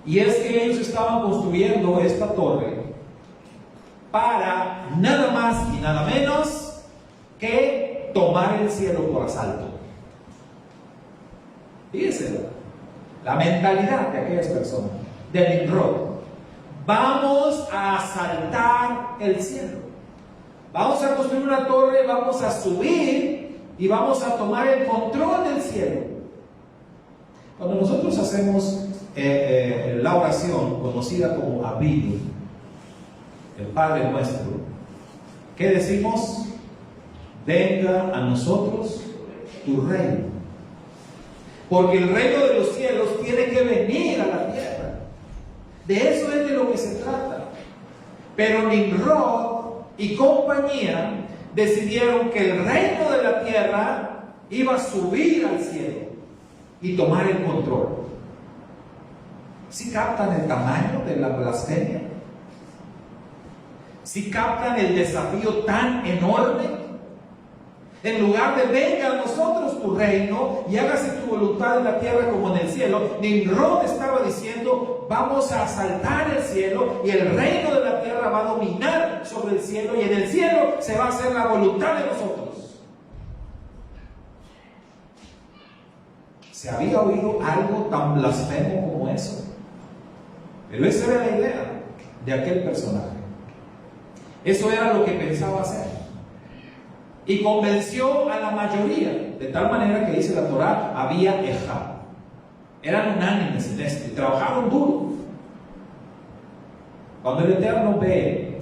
Y es que ellos estaban construyendo esta torre para nada más y nada menos que tomar el cielo por asalto. Fíjense la mentalidad de aquellas personas, de Nimrod. Vamos a asaltar el cielo. Vamos a construir una torre, vamos a subir y vamos a tomar el control del cielo. Cuando nosotros hacemos la oración conocida como Abinu, el Padre Nuestro, ¿qué decimos? Venga a nosotros tu reino. Porque el reino de los cielos tiene que venir a la tierra. De eso es de lo que se trata. Pero Nimrod y compañía decidieron que el reino de la tierra iba a subir al cielo y tomar el control. ¿Sí captan el tamaño de la blasfemia? ¿Sí captan el desafío tan enorme? En lugar de venga a nosotros tu reino y hágase tu voluntad en la tierra como en el cielo, Nimrod estaba diciendo, vamos a asaltar el cielo y el reino de la tierra va a dominar sobre el cielo y en el cielo se va a hacer la voluntad de nosotros. ¿Se había oído algo tan blasfemo como eso? Pero esa era la idea de aquel personaje. Eso era lo que pensaba hacer. Y convenció a la mayoría, de tal manera que dice la Torá, había ejá. Eran unánimes en esto y trabajaron duro. Cuando el Eterno ve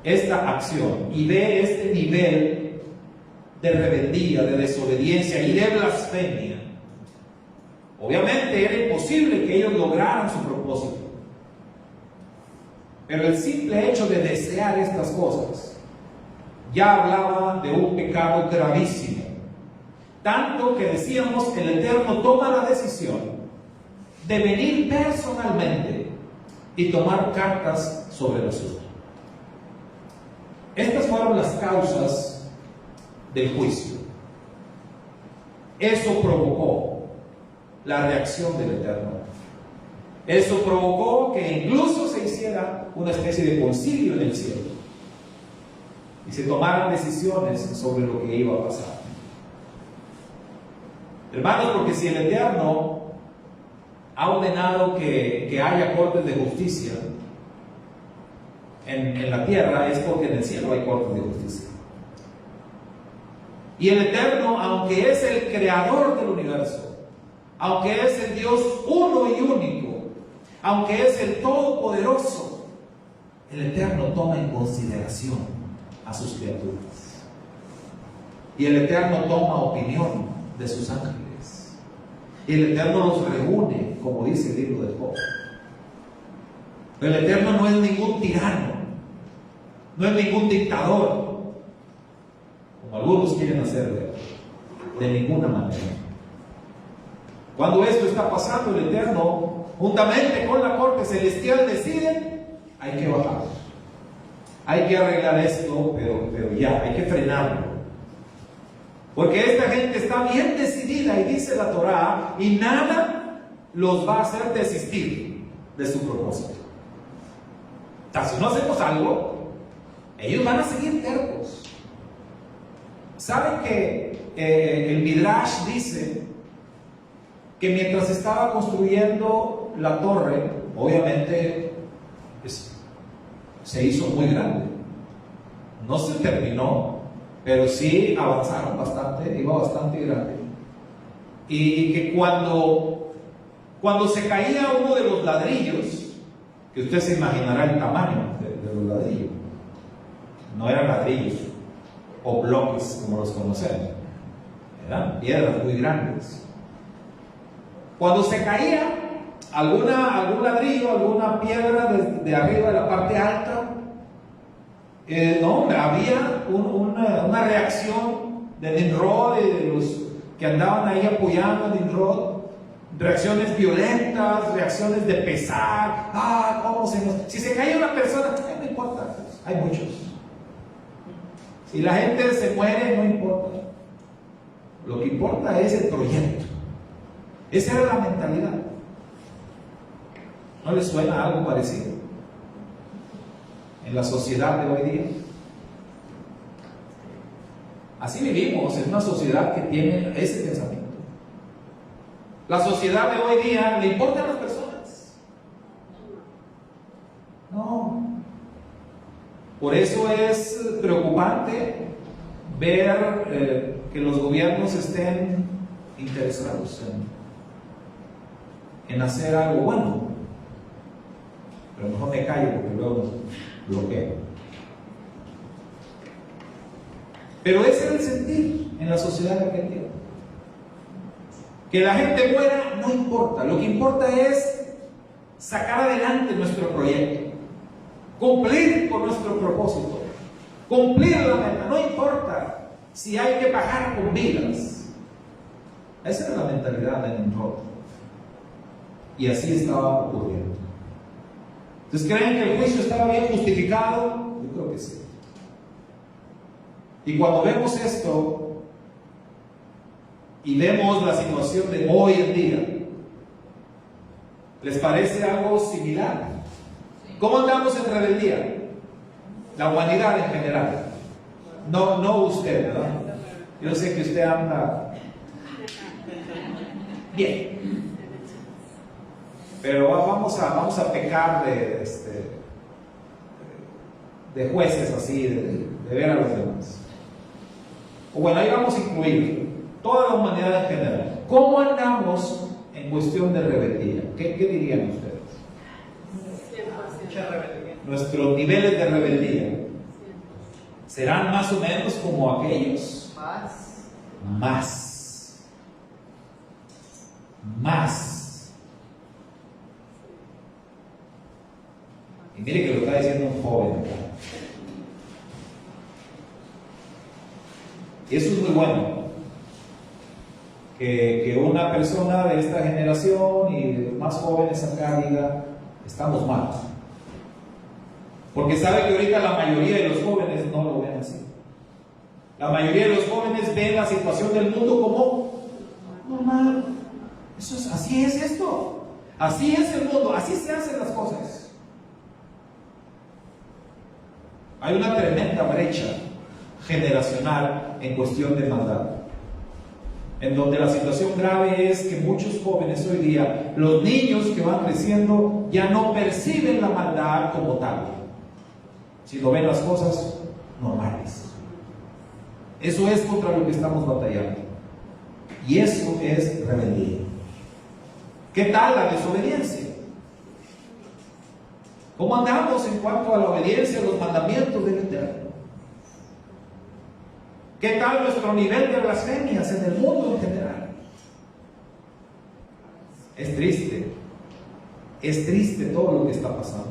esta acción y ve este nivel de rebeldía, de desobediencia y de blasfemia, obviamente era imposible que ellos lograran su propósito. Pero el simple hecho de desear estas cosas ya hablaba de un pecado gravísimo. Tanto que decíamos que el Eterno toma la decisión de venir personalmente y tomar cartas sobre el asunto. Estas fueron las causas del juicio. Eso provocó la reacción del Eterno. Eso provocó que incluso se hiciera una especie de concilio en el cielo y se tomaran decisiones sobre lo que iba a pasar. Hermanos, porque si el Eterno ha ordenado que haya cortes de justicia en la tierra, es porque en el cielo hay cortes de justicia. Y el Eterno, aunque es el creador del universo, aunque es el Dios uno y único, aunque es el Todopoderoso, el Eterno toma en consideración a sus criaturas. Y el Eterno toma opinión de sus ángeles. Y el Eterno los reúne, como dice el libro de Job. El Eterno no es ningún tirano, no es ningún dictador, como algunos quieren hacer de ninguna manera. Cuando esto está pasando, el Eterno, juntamente con la corte celestial, decide: hay que bajar, hay que arreglar esto, pero ya, hay que frenarlo. Porque esta gente está bien decidida, y dice la Torá, y nada los va a hacer desistir de su propósito. O sea, si no hacemos algo, ellos van a seguir tercos. ¿Saben que el Midrash dice que mientras estaba construyendo la torre, obviamente se hizo muy grande? No se terminó, pero sí avanzaron bastante, iba bastante grande. Y que cuando se caía uno de los ladrillos, que usted se imaginará el tamaño de los ladrillos, no eran ladrillos o bloques como los conocemos, eran piedras muy grandes. Cuando se caía algún ladrillo, alguna piedra de arriba de la parte alta, había una reacción de Nimrod y de los que andaban ahí apoyando a Nimrod, reacciones violentas, reacciones de pesar. Si se cae una persona, no importa, hay muchos. Si la gente se muere, no importa. Lo que importa es el proyecto. Esa era la mentalidad. ¿No les suena algo parecido en la sociedad de hoy día? Así vivimos en una sociedad que tiene ese pensamiento. La sociedad de hoy día, ¿le importan las personas? No. Por eso es preocupante ver que los gobiernos estén interesados en hacer algo bueno. Pero mejor me callo porque luego bloqueo. Pero ese era el sentir en la sociedad de aquel tiempo. Que la gente muera no importa. Lo que importa es sacar adelante nuestro proyecto, cumplir con nuestro propósito, cumplir la meta. No importa si hay que pagar con vidas. Esa era la mentalidad de Nimrod. Y así estaba ocurriendo. Entonces, ¿creen que el juicio estaba bien justificado? Yo creo que sí. Y cuando vemos esto y vemos la situación de hoy en día, ¿les parece algo similar? ¿Cómo andamos en rebeldía? La humanidad en general. No usted, ¿verdad? Yo sé que usted anda bien. Pero vamos a pecar de jueces así, de ver a los demás. O bueno, ahí vamos a incluir toda la humanidad en general. ¿Cómo andamos en cuestión de rebeldía? ¿Qué dirían ustedes? Mucha rebeldía. Nuestros niveles de rebeldía serán más o menos como aquellos. Más. Y mire que lo está diciendo un joven acá. Y eso es muy bueno. Que una persona de esta generación y de los más jóvenes acá diga, estamos mal. Porque sabe que ahorita la mayoría de los jóvenes no lo ven así. La mayoría de los jóvenes ven la situación del mundo como normal. Así es esto. Así es el mundo. Así se hacen las cosas. Hay una tremenda brecha generacional en cuestión de maldad. En donde la situación grave es que muchos jóvenes hoy día, los niños que van creciendo, ya no perciben la maldad como tal, sino ven las cosas normales. Eso es contra lo que estamos batallando. Y eso es rebeldía. ¿Qué tal la desobediencia? ¿Cómo andamos en cuanto a la obediencia a los mandamientos del Eterno? ¿Qué tal nuestro nivel de blasfemias en el mundo en general? Es triste todo lo que está pasando.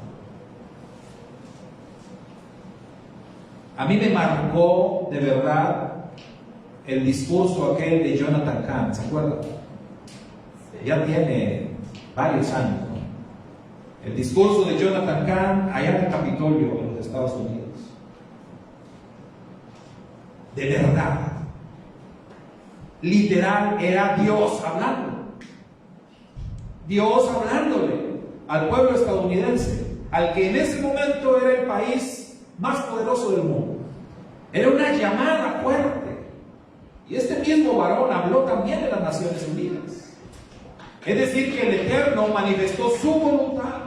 A mí me marcó de verdad el discurso aquel de Jonathan Cahn, ¿se acuerdan? Ya tiene varios años, ¿no? El discurso de Jonathan Cahn allá en el Capitolio en los Estados Unidos. De verdad, literal, era Dios hablando. Dios hablándole al pueblo estadounidense, al que en ese momento era el país más poderoso del mundo. Era una llamada fuerte. Y este mismo varón habló también de las Naciones Unidas. Es decir, que el Eterno manifestó su voluntad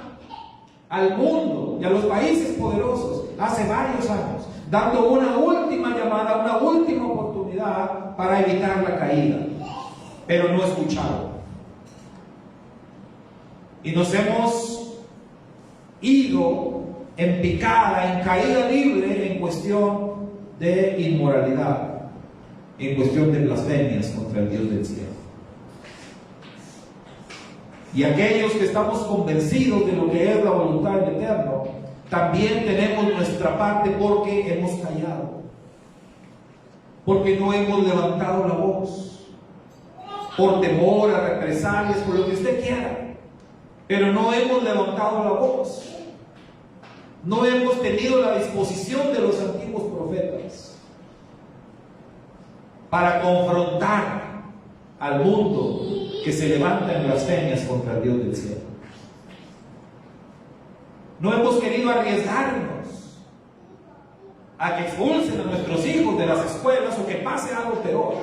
al mundo y a los países poderosos hace varios años, dando una última llamada, una última oportunidad para evitar la caída. Pero no escucharon. Y nos hemos ido en picada, en caída libre en cuestión de inmoralidad, en cuestión de blasfemias contra el Dios del cielo. Y aquellos que estamos convencidos de lo que es la voluntad del Eterno, también tenemos nuestra parte porque hemos callado, porque no hemos levantado la voz, por temor a represalias, por lo que usted quiera, pero no hemos levantado la voz, no hemos tenido la disposición de los antiguos profetas para confrontar al mundo que se levanta en blasfemias contra el Dios del cielo. No hemos querido arriesgarnos a que expulsen a nuestros hijos de las escuelas o que pase algo peor,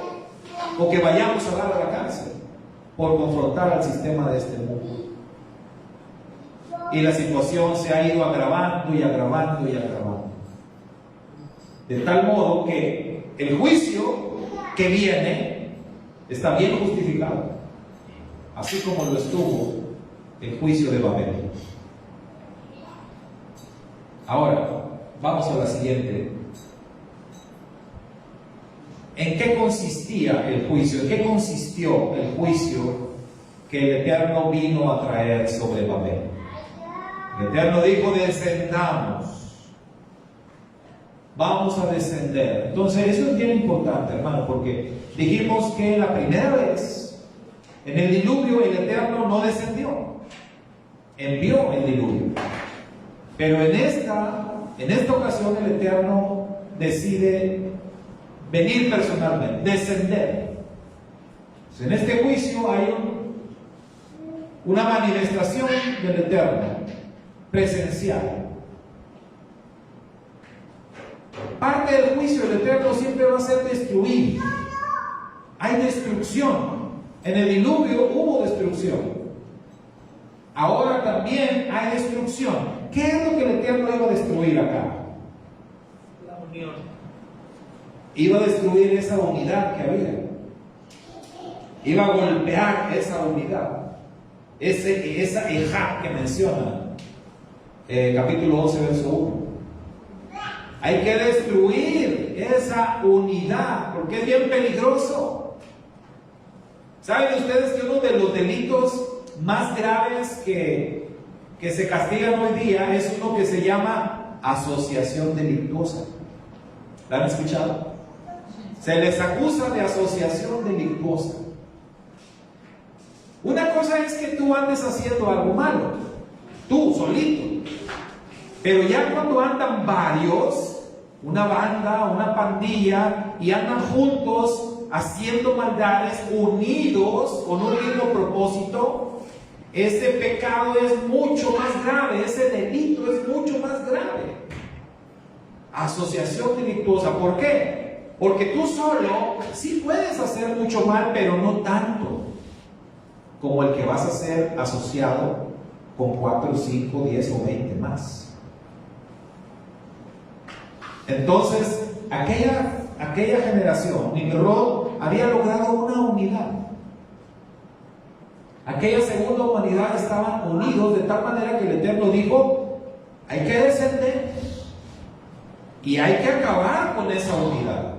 o que vayamos a dar a la cárcel por confrontar al sistema de este mundo. Y la situación se ha ido agravando y agravando y agravando. De tal modo que el juicio que viene está bien justificado, así como lo estuvo el juicio de Babel. Ahora, vamos a la siguiente. ¿En qué consistía el juicio? ¿En qué consistió el juicio que el Eterno vino a traer sobre Babel? El Eterno dijo: descendamos. Vamos a descender. Entonces, eso es bien importante, hermano, porque dijimos que la primera vez en el diluvio el Eterno no descendió, envió el diluvio. Pero en esta ocasión el Eterno decide venir personalmente, descender. En este juicio hay una manifestación del Eterno, presencial. Parte del juicio del Eterno siempre va a ser destruir. Hay destrucción. En el diluvio hubo destrucción. Ahora también hay destrucción. ¿Qué es lo que el Eterno iba a destruir acá? La unión. Iba a destruir esa unidad que había. Iba a golpear esa unidad. Esa ejá que menciona capítulo 11, verso 1. Hay que destruir esa unidad porque es bien peligroso. ¿Saben ustedes que uno de los delitos más graves que se castigan hoy día es uno que se llama asociación delictuosa? ¿La han escuchado? Se les acusa de asociación delictuosa. Una cosa es que tú andes haciendo algo malo, tú solito, pero ya cuando andan varios, una banda, una pandilla, y andan juntos haciendo maldades, unidos con un mismo propósito, ese pecado es mucho más grave, ese delito es mucho más grave. Asociación delictuosa. ¿Por qué? Porque tú solo sí puedes hacer mucho mal, pero no tanto como el que vas a ser asociado con 4, 5, 10 o 20 más. Entonces, aquella generación, Nimrod había logrado una unidad. Aquella segunda humanidad estaban unidos de tal manera que el Eterno dijo: hay que descender y hay que acabar con esa unidad.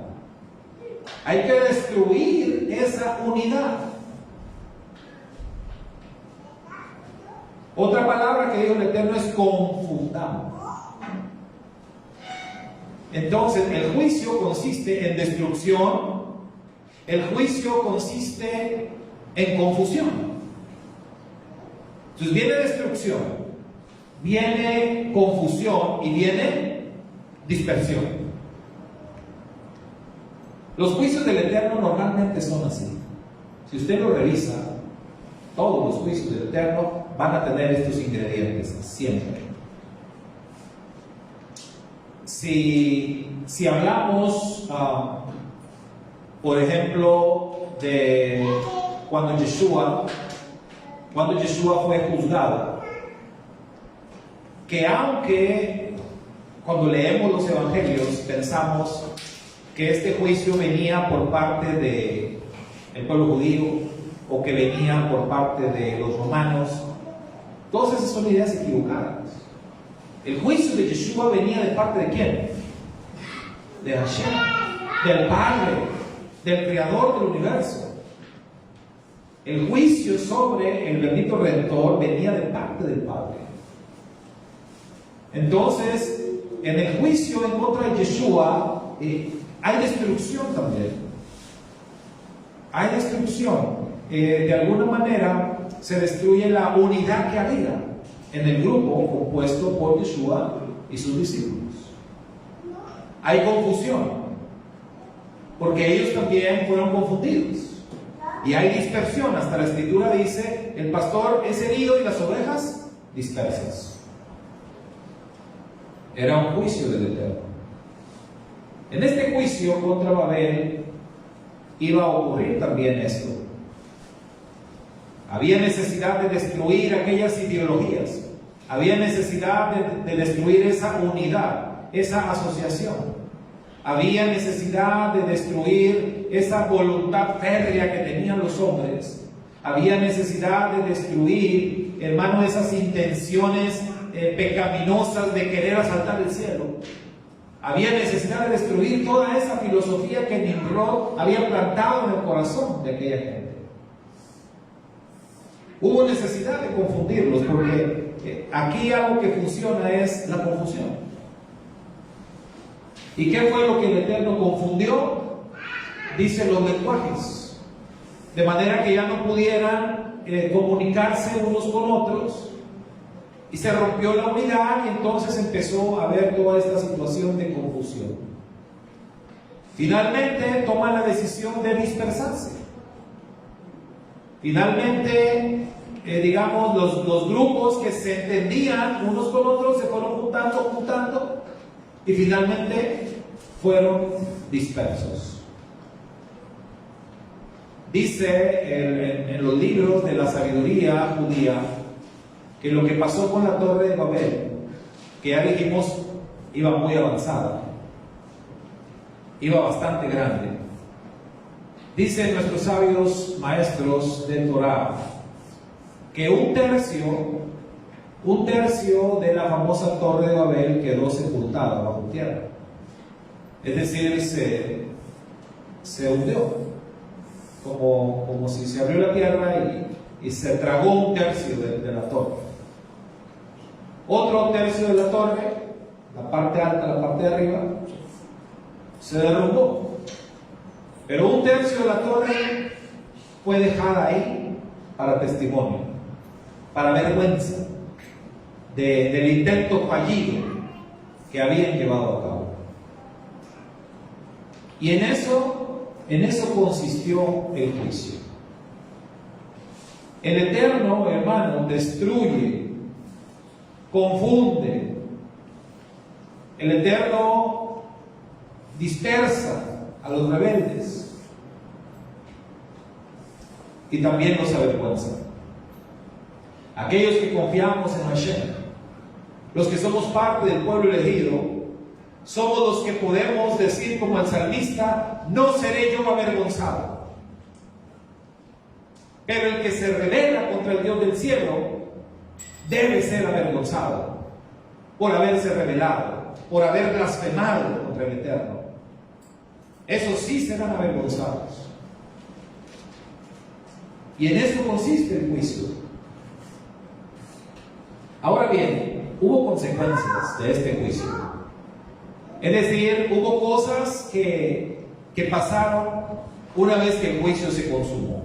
Hay que destruir esa unidad. Otra palabra que dijo el Eterno es confundamos. Entonces, el juicio consiste en destrucción, el juicio consiste en confusión. Entonces viene destrucción, viene confusión y viene dispersión. Los juicios del Eterno normalmente son así. Si usted lo revisa, todos los juicios del Eterno van a tener estos ingredientes siempre. Si hablamos, por ejemplo, de cuando Yeshua fue juzgado, que aunque cuando leemos los evangelios pensamos que este juicio venía por parte del pueblo judío o que venía por parte de los romanos, todas esas son ideas equivocadas. El juicio de Yeshua venía de parte de ¿quién? De Hashem, del Padre, del Creador del universo. El juicio sobre el bendito Redentor venía de parte del Padre. Entonces, en el juicio en contra de Yeshua hay destrucción también. Hay destrucción. De alguna manera se destruye la unidad que había en el grupo compuesto por Yeshua y sus discípulos. Hay confusión, porque ellos también fueron confundidos. Y hay dispersión. Hasta la Escritura dice: el pastor es herido y las ovejas dispersas. Era un juicio del Eterno. En este juicio contra Babel iba a ocurrir también esto. Había necesidad de destruir aquellas ideologías. Había necesidad de destruir esa unidad, esa asociación. Había necesidad de destruir esa voluntad férrea que tenían los hombres. Había necesidad de destruir, hermano, esas intenciones pecaminosas de querer asaltar el cielo. Había necesidad de destruir toda esa filosofía que Nimrod había plantado en el corazón de aquella gente. Hubo necesidad de confundirlos, porque aquí algo que funciona es la confusión. ¿Y qué fue lo que el Eterno confundió? Dice los lenguajes, de manera que ya no pudieran comunicarse unos con otros, y se rompió la unidad, y entonces empezó a haber toda esta situación de confusión. Finalmente toman la decisión de dispersarse. Finalmente, digamos, los grupos que se entendían unos con otros se fueron juntando y finalmente fueron dispersos. Dice en los libros de la sabiduría judía que lo que pasó con la Torre de Babel, que ya dijimos iba muy avanzada, iba bastante grande. Dicen nuestros sabios maestros de Torah que un tercio de la famosa Torre de Babel quedó sepultada bajo tierra. Es decir, se hundió, como si se abrió la tierra y se tragó un tercio de la torre. Otro tercio de la torre, la parte alta, la parte de arriba, se derrumbó. Pero un tercio de la torre fue dejada ahí para testimonio, para vergüenza del intento fallido que habían llevado a cabo. Y en eso consistió el juicio. El Eterno, hermano, destruye, confunde. El Eterno dispersa a los rebeldes y también los avergüenza. Aquellos que confiamos en Hashem, los que somos parte del pueblo elegido, somos los que podemos decir como el salmista: no seré yo avergonzado. Pero el que se rebela contra el Dios del cielo debe ser avergonzado por haberse rebelado, por haber blasfemado contra el Eterno. Esos sí serán avergonzados. Y en eso consiste el juicio. Ahora bien, hubo consecuencias de este juicio. Es decir, hubo cosas que pasaron una vez que el juicio se consumó.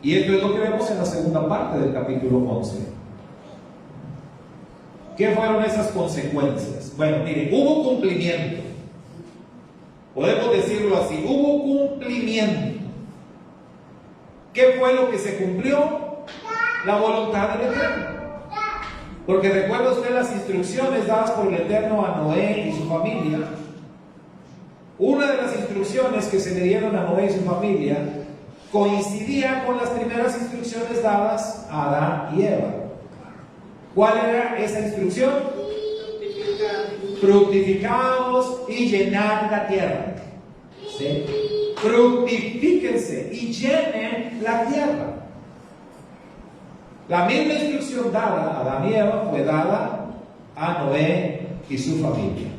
Y esto es lo que vemos en la segunda parte del capítulo 11. ¿Qué fueron esas consecuencias? Bueno, miren, hubo cumplimiento. Podemos decirlo así, hubo cumplimiento. ¿Qué fue lo que se cumplió? La voluntad del Eterno. Porque recuerda usted las instrucciones dadas por el Eterno a Noé y su familia. Una de las instrucciones que se le dieron a Noé y su familia coincidía con las primeras instrucciones dadas a Adán y Eva. ¿Cuál era esa instrucción? Fructificaos y llenad la tierra. ¿Sí? Fructifíquense y llenen la tierra. La misma instrucción dada a Adán y Eva fue dada a Noé y su familia.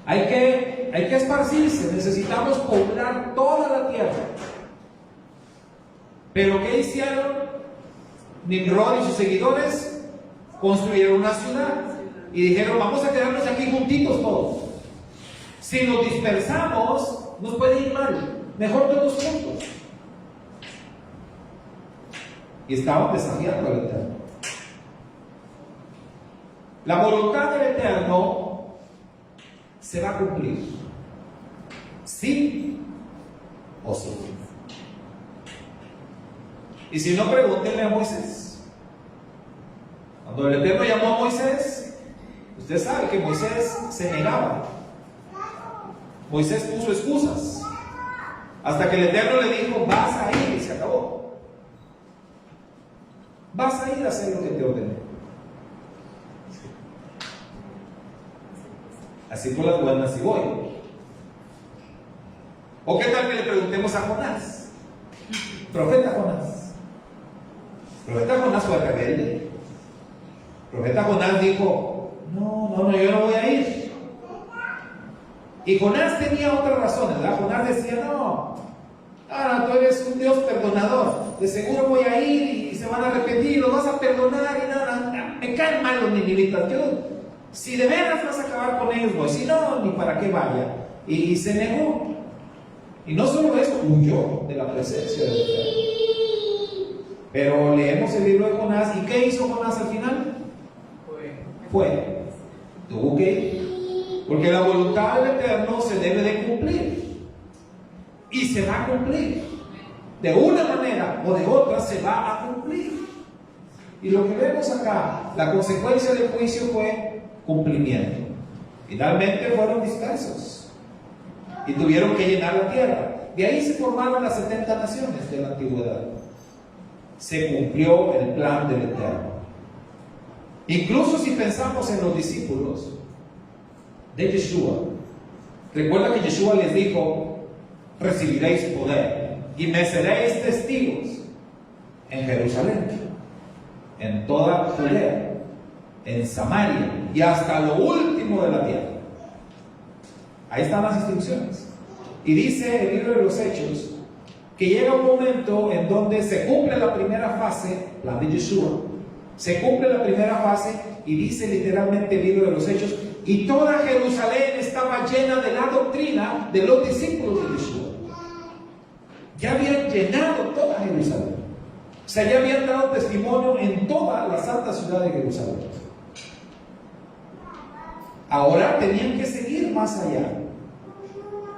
Hay que esparcirse, necesitamos poblar toda la tierra. Pero ¿qué hicieron? Nimrod y sus seguidores construyeron una ciudad y dijeron: vamos a quedarnos aquí juntitos todos. Si nos dispersamos, nos puede ir mal. Mejor todos juntos. Y estaban desafiando al Eterno. La voluntad del Eterno se va a cumplir, sí o sí. Y si no, pregúntenle a Moisés. Cuando el Eterno llamó a Moisés, usted sabe que Moisés se negaba. Moisés puso excusas hasta que el Eterno le dijo: vas a ir, y se acabó. Vas a ir a hacer lo que te ordené. Así por las buenas y voy. ¿O qué tal que le preguntemos a Jonás? Profeta Jonás. Profeta Jonás fue rebelde. Profeta Jonás dijo: no, yo no voy a ir. Y Jonás tenía otras razones, ¿verdad? Jonás decía: no, tú eres un Dios perdonador, de seguro voy a ir y se van a arrepentir, los vas a perdonar y nada, me caen mal los ninivitas, si de veras vas a acabar con ellos, voy, si no, ni para qué vaya. Y se negó. Y no solo eso, huyó de la presencia del Eterno. Pero leemos el libro de Jonás, ¿y qué hizo Jonás al final? Tuvo que ir. Porque la voluntad del Eterno se debe de cumplir. Y se va a cumplir. De una manera o de otra se va a cumplir. Y lo que vemos acá, la consecuencia del juicio fue cumplimiento. Finalmente fueron dispersos y tuvieron que llenar la tierra. De ahí se formaron las 70 naciones de la antigüedad. Se cumplió el plan del Eterno. Incluso si pensamos en los discípulos de Yeshua, recuerda que Yeshua les dijo: recibiréis poder y me seréis testigos en Jerusalén, en toda Judea, en Samaria y hasta lo último de la tierra. Ahí están las instrucciones. Y dice el libro de los Hechos que llega un momento en donde se cumple la primera fase, plan de Yeshua, se cumple la primera fase y dice literalmente el libro de los Hechos: y toda Jerusalén estaba llena de la doctrina de los discípulos de Yeshua. Ya habían llenado toda Jerusalén. O sea, ya habían dado testimonio en toda la santa ciudad de Jerusalén. Ahora tenían que seguir más allá.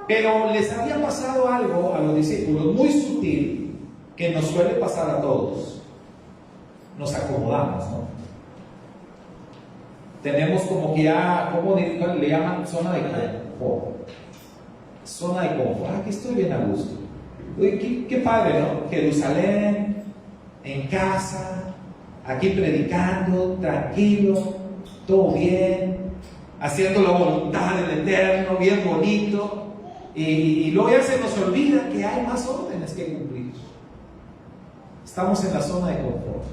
Pero les había pasado algo a los discípulos muy sutil que nos suele pasar a todos. Nos acomodamos, ¿no? Tenemos como que ya, ¿cómo le llaman? Zona de confort. Zona de confort. Aquí estoy bien a gusto. Uy, qué padre, ¿no? Jerusalén, en casa, aquí predicando, tranquilo, todo bien, haciendo la voluntad del Eterno, bien bonito. Y luego ya se nos olvida que hay más órdenes que cumplir. Estamos en la zona de confort.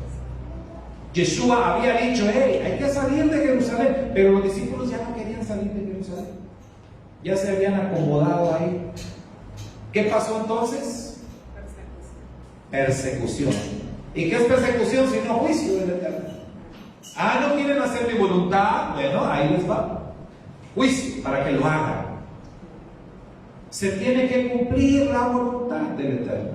Yeshua había dicho: hey, hay que salir de Jerusalén. Pero los discípulos ya no querían salir de Jerusalén. Ya se habían acomodado ahí. ¿Qué pasó entonces? Persecución. ¿Y qué es persecución sino juicio del Eterno? ¿No quieren hacer mi voluntad? Bueno, ahí les va. Juicio para que lo hagan. Se tiene que cumplir la voluntad del Eterno.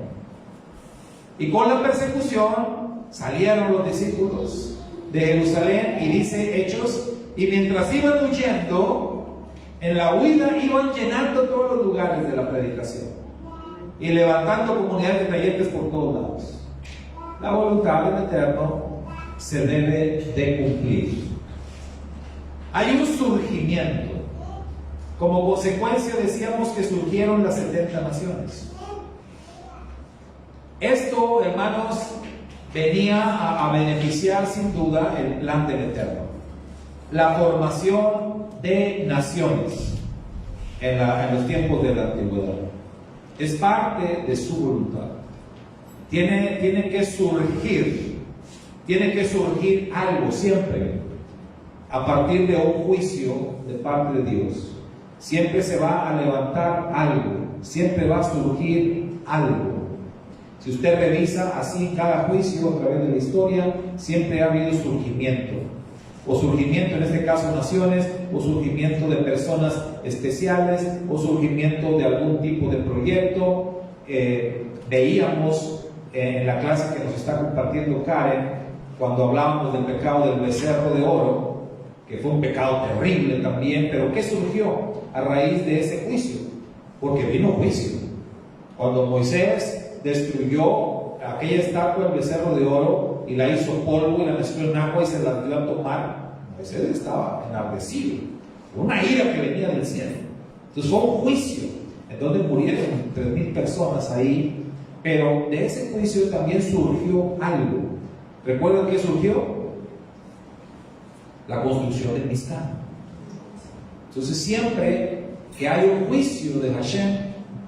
Y con la persecución salieron los discípulos de Jerusalén, y dice Hechos, y mientras iban huyendo, en la huida iban llenando todos los lugares de la predicación y levantando comunidades de creyentes por todos lados. La voluntad del Eterno se debe de cumplir. Hay un surgimiento. Como consecuencia decíamos que surgieron las 70 naciones. Esto, hermanos, venía a beneficiar sin duda el plan del Eterno. La formación de naciones en los tiempos de la antigüedad. Es parte de su voluntad. Tiene que surgir algo siempre a partir de un juicio de parte de Dios. Siempre se va a levantar algo, siempre va a surgir algo. Si usted revisa así cada juicio a través de la historia, siempre ha habido surgimiento. O surgimiento, en este caso naciones, o surgimiento de personas especiales, o surgimiento de algún tipo de proyecto. Veíamos en la clase que nos está compartiendo Karen, cuando hablábamos del pecado del becerro de oro, que fue un pecado terrible también, pero ¿qué surgió a raíz de ese juicio? Porque vino juicio. Cuando Moisés destruyó aquella estatua del becerro de oro y la hizo polvo y la mezcló en agua y se la dio a tomar, Moisés estaba enardecido, una ira que venía del cielo. Entonces fue un juicio en donde murieron 3,000 personas ahí, pero de ese juicio también surgió algo. ¿Recuerdan qué surgió? La construcción del Mizkan. Entonces siempre que hay un juicio de Hashem,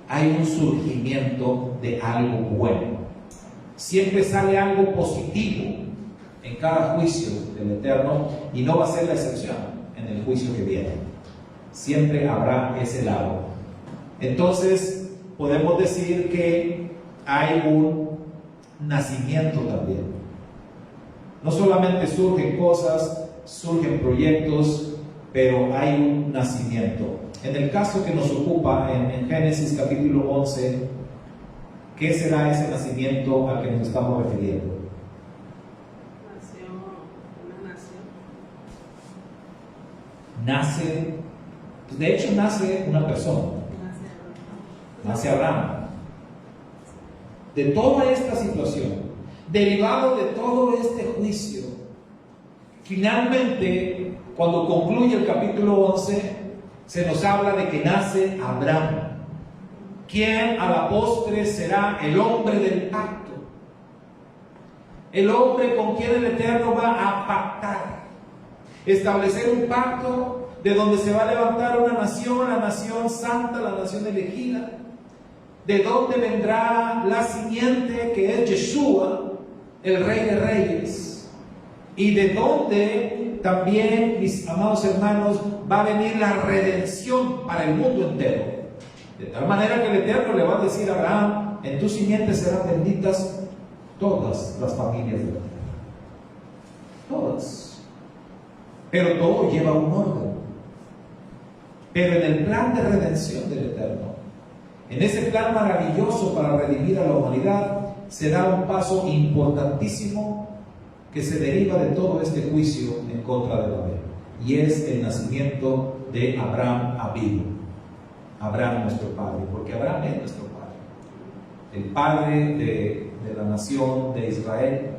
hay un surgimiento de algo bueno. Siempre sale algo positivo en cada juicio del Eterno, y no va a ser la excepción en el juicio que viene. Siempre habrá ese lado. Entonces podemos decir que hay un nacimiento también. No solamente surgen cosas, surgen proyectos, pero hay un nacimiento. En el caso que nos ocupa en Génesis capítulo 11, ¿qué será ese nacimiento al que nos estamos refiriendo? Nació una nación. Nace Pues de hecho nace una persona, nace Abraham. De toda esta situación, derivado de todo este juicio, finalmente, cuando concluye el capítulo 11, se nos habla de que nace Abraham, quien a la postre será el hombre del pacto, el hombre con quien el Eterno va a pactar, establecer un pacto de donde se va a levantar una nación, la nación santa, la nación elegida, de donde vendrá la simiente que es Yeshua, el Rey de Reyes, y de donde también, mis amados hermanos, va a venir la redención para el mundo entero. De tal manera que el Eterno le va a decir a Abraham: en tu simiente serán benditas todas las familias de la tierra. Todas. Pero todo lleva un orden. Pero en el plan de redención del Eterno, en ese plan maravilloso para redimir a la humanidad, se da un paso importantísimo que se deriva de todo este juicio en contra de Babel, y es el nacimiento de Abraham Avinu, Abraham nuestro padre, porque Abraham es nuestro padre, el padre de la nación de Israel.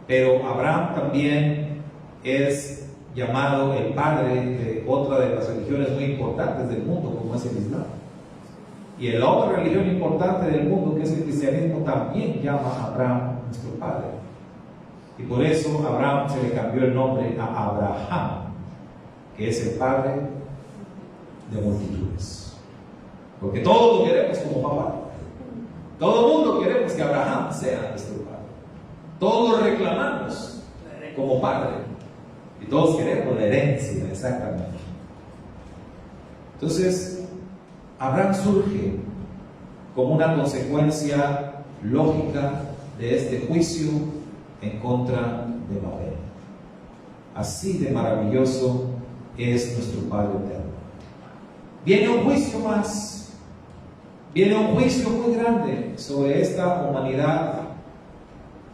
Pero Abraham también es llamado el padre de otra de las religiones muy importantes del mundo, como es el Islam. Y la otra religión importante del mundo, que es el cristianismo, también llama a Abraham nuestro padre. Y por eso a Abraham se le cambió el nombre a Abraham, que es el padre de multitudes. Porque todos lo queremos como papá. Todo el mundo queremos que Abraham sea nuestro padre. Todos lo reclamamos como padre. Y todos queremos la herencia, exactamente. Entonces, Abraham surge como una consecuencia lógica de este juicio en contra de Babel. Así de maravilloso es nuestro Padre Eterno. Viene un juicio más, viene un juicio muy grande sobre esta humanidad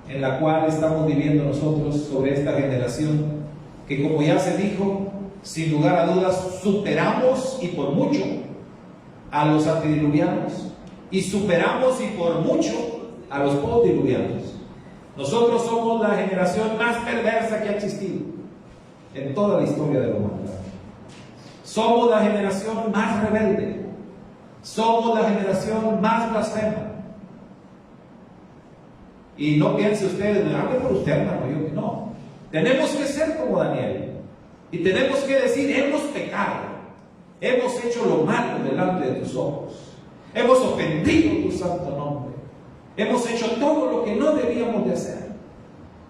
en la cual estamos viviendo nosotros, sobre esta generación que, como ya se dijo, sin lugar a dudas superamos y por mucho a los antediluvianos, y superamos y por mucho a los postdiluvianos. Nosotros somos la generación más perversa que ha existido en toda la historia de la humanidad. Somos la generación más rebelde, somos la generación más blasfema. Y no piense usted, hable por usted, hermano, yo que no. Tenemos que ser como Daniel y tenemos que decir: hemos pecado, hemos hecho lo malo delante de tus ojos, hemos ofendido tu santo nombre, hemos hecho todo lo que no debíamos de hacer.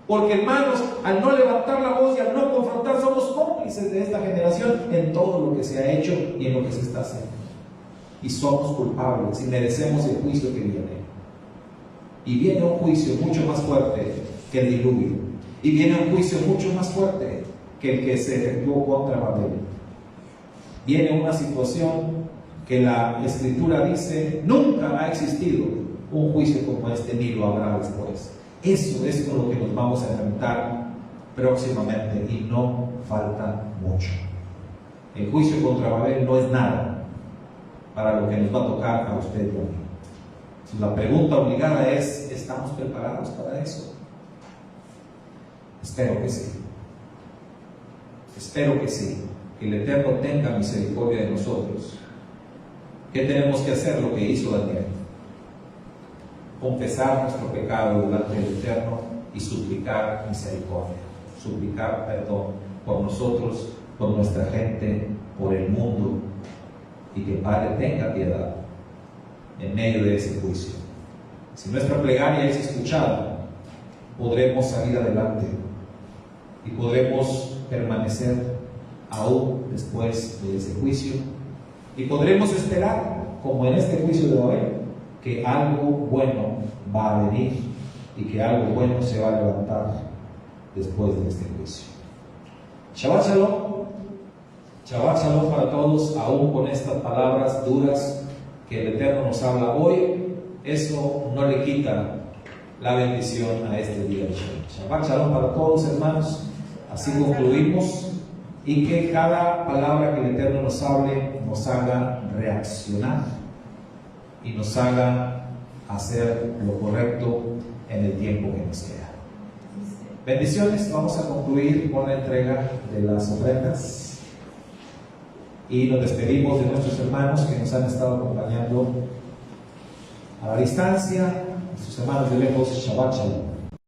Porque, hermanos, al no levantar la voz y al no confrontar, somos cómplices de esta generación en todo lo que se ha hecho y en lo que se está haciendo. Y somos culpables y merecemos el juicio que viene. Y viene un juicio mucho más fuerte que el diluvio. Y viene un juicio mucho más fuerte que el que se efectuó contra Babel. Viene una situación que la Escritura dice: nunca ha existido un juicio como este, ni lo habrá después. Eso es con lo que nos vamos a enfrentar próximamente, y no falta mucho. El juicio contra Babel no es nada para lo que nos va a tocar a usted y a mí. La pregunta obligada es: ¿estamos preparados para eso? Espero que sí. Espero que sí. Que el Eterno tenga misericordia de nosotros. ¿Qué tenemos que hacer? Lo que hizo Daniel: confesar nuestro pecado delante del Eterno y suplicar misericordia, suplicar perdón por nosotros, por nuestra gente, por el mundo, y que el Padre tenga piedad en medio de ese juicio. Si nuestra plegaria es escuchada, podremos salir adelante y podremos permanecer aún después de ese juicio, y podremos esperar, como en este juicio de Babel, que algo bueno va a venir y que algo bueno se va a levantar después de este juicio. Shabbat Shalom. Shabbat Shalom para todos, aún con estas palabras duras que el Eterno nos habla hoy. Eso no le quita la bendición a este día. Shabbat Shalom para todos, hermanos. Así concluimos y que cada palabra que el Eterno nos hable nos haga reaccionar y nos haga hacer lo correcto en el tiempo que nos queda. Bendiciones. Vamos a concluir con la entrega de las ofrendas y nos despedimos de nuestros hermanos que nos han estado acompañando a la distancia, nuestros hermanos de lejos. Shabbat Shalom.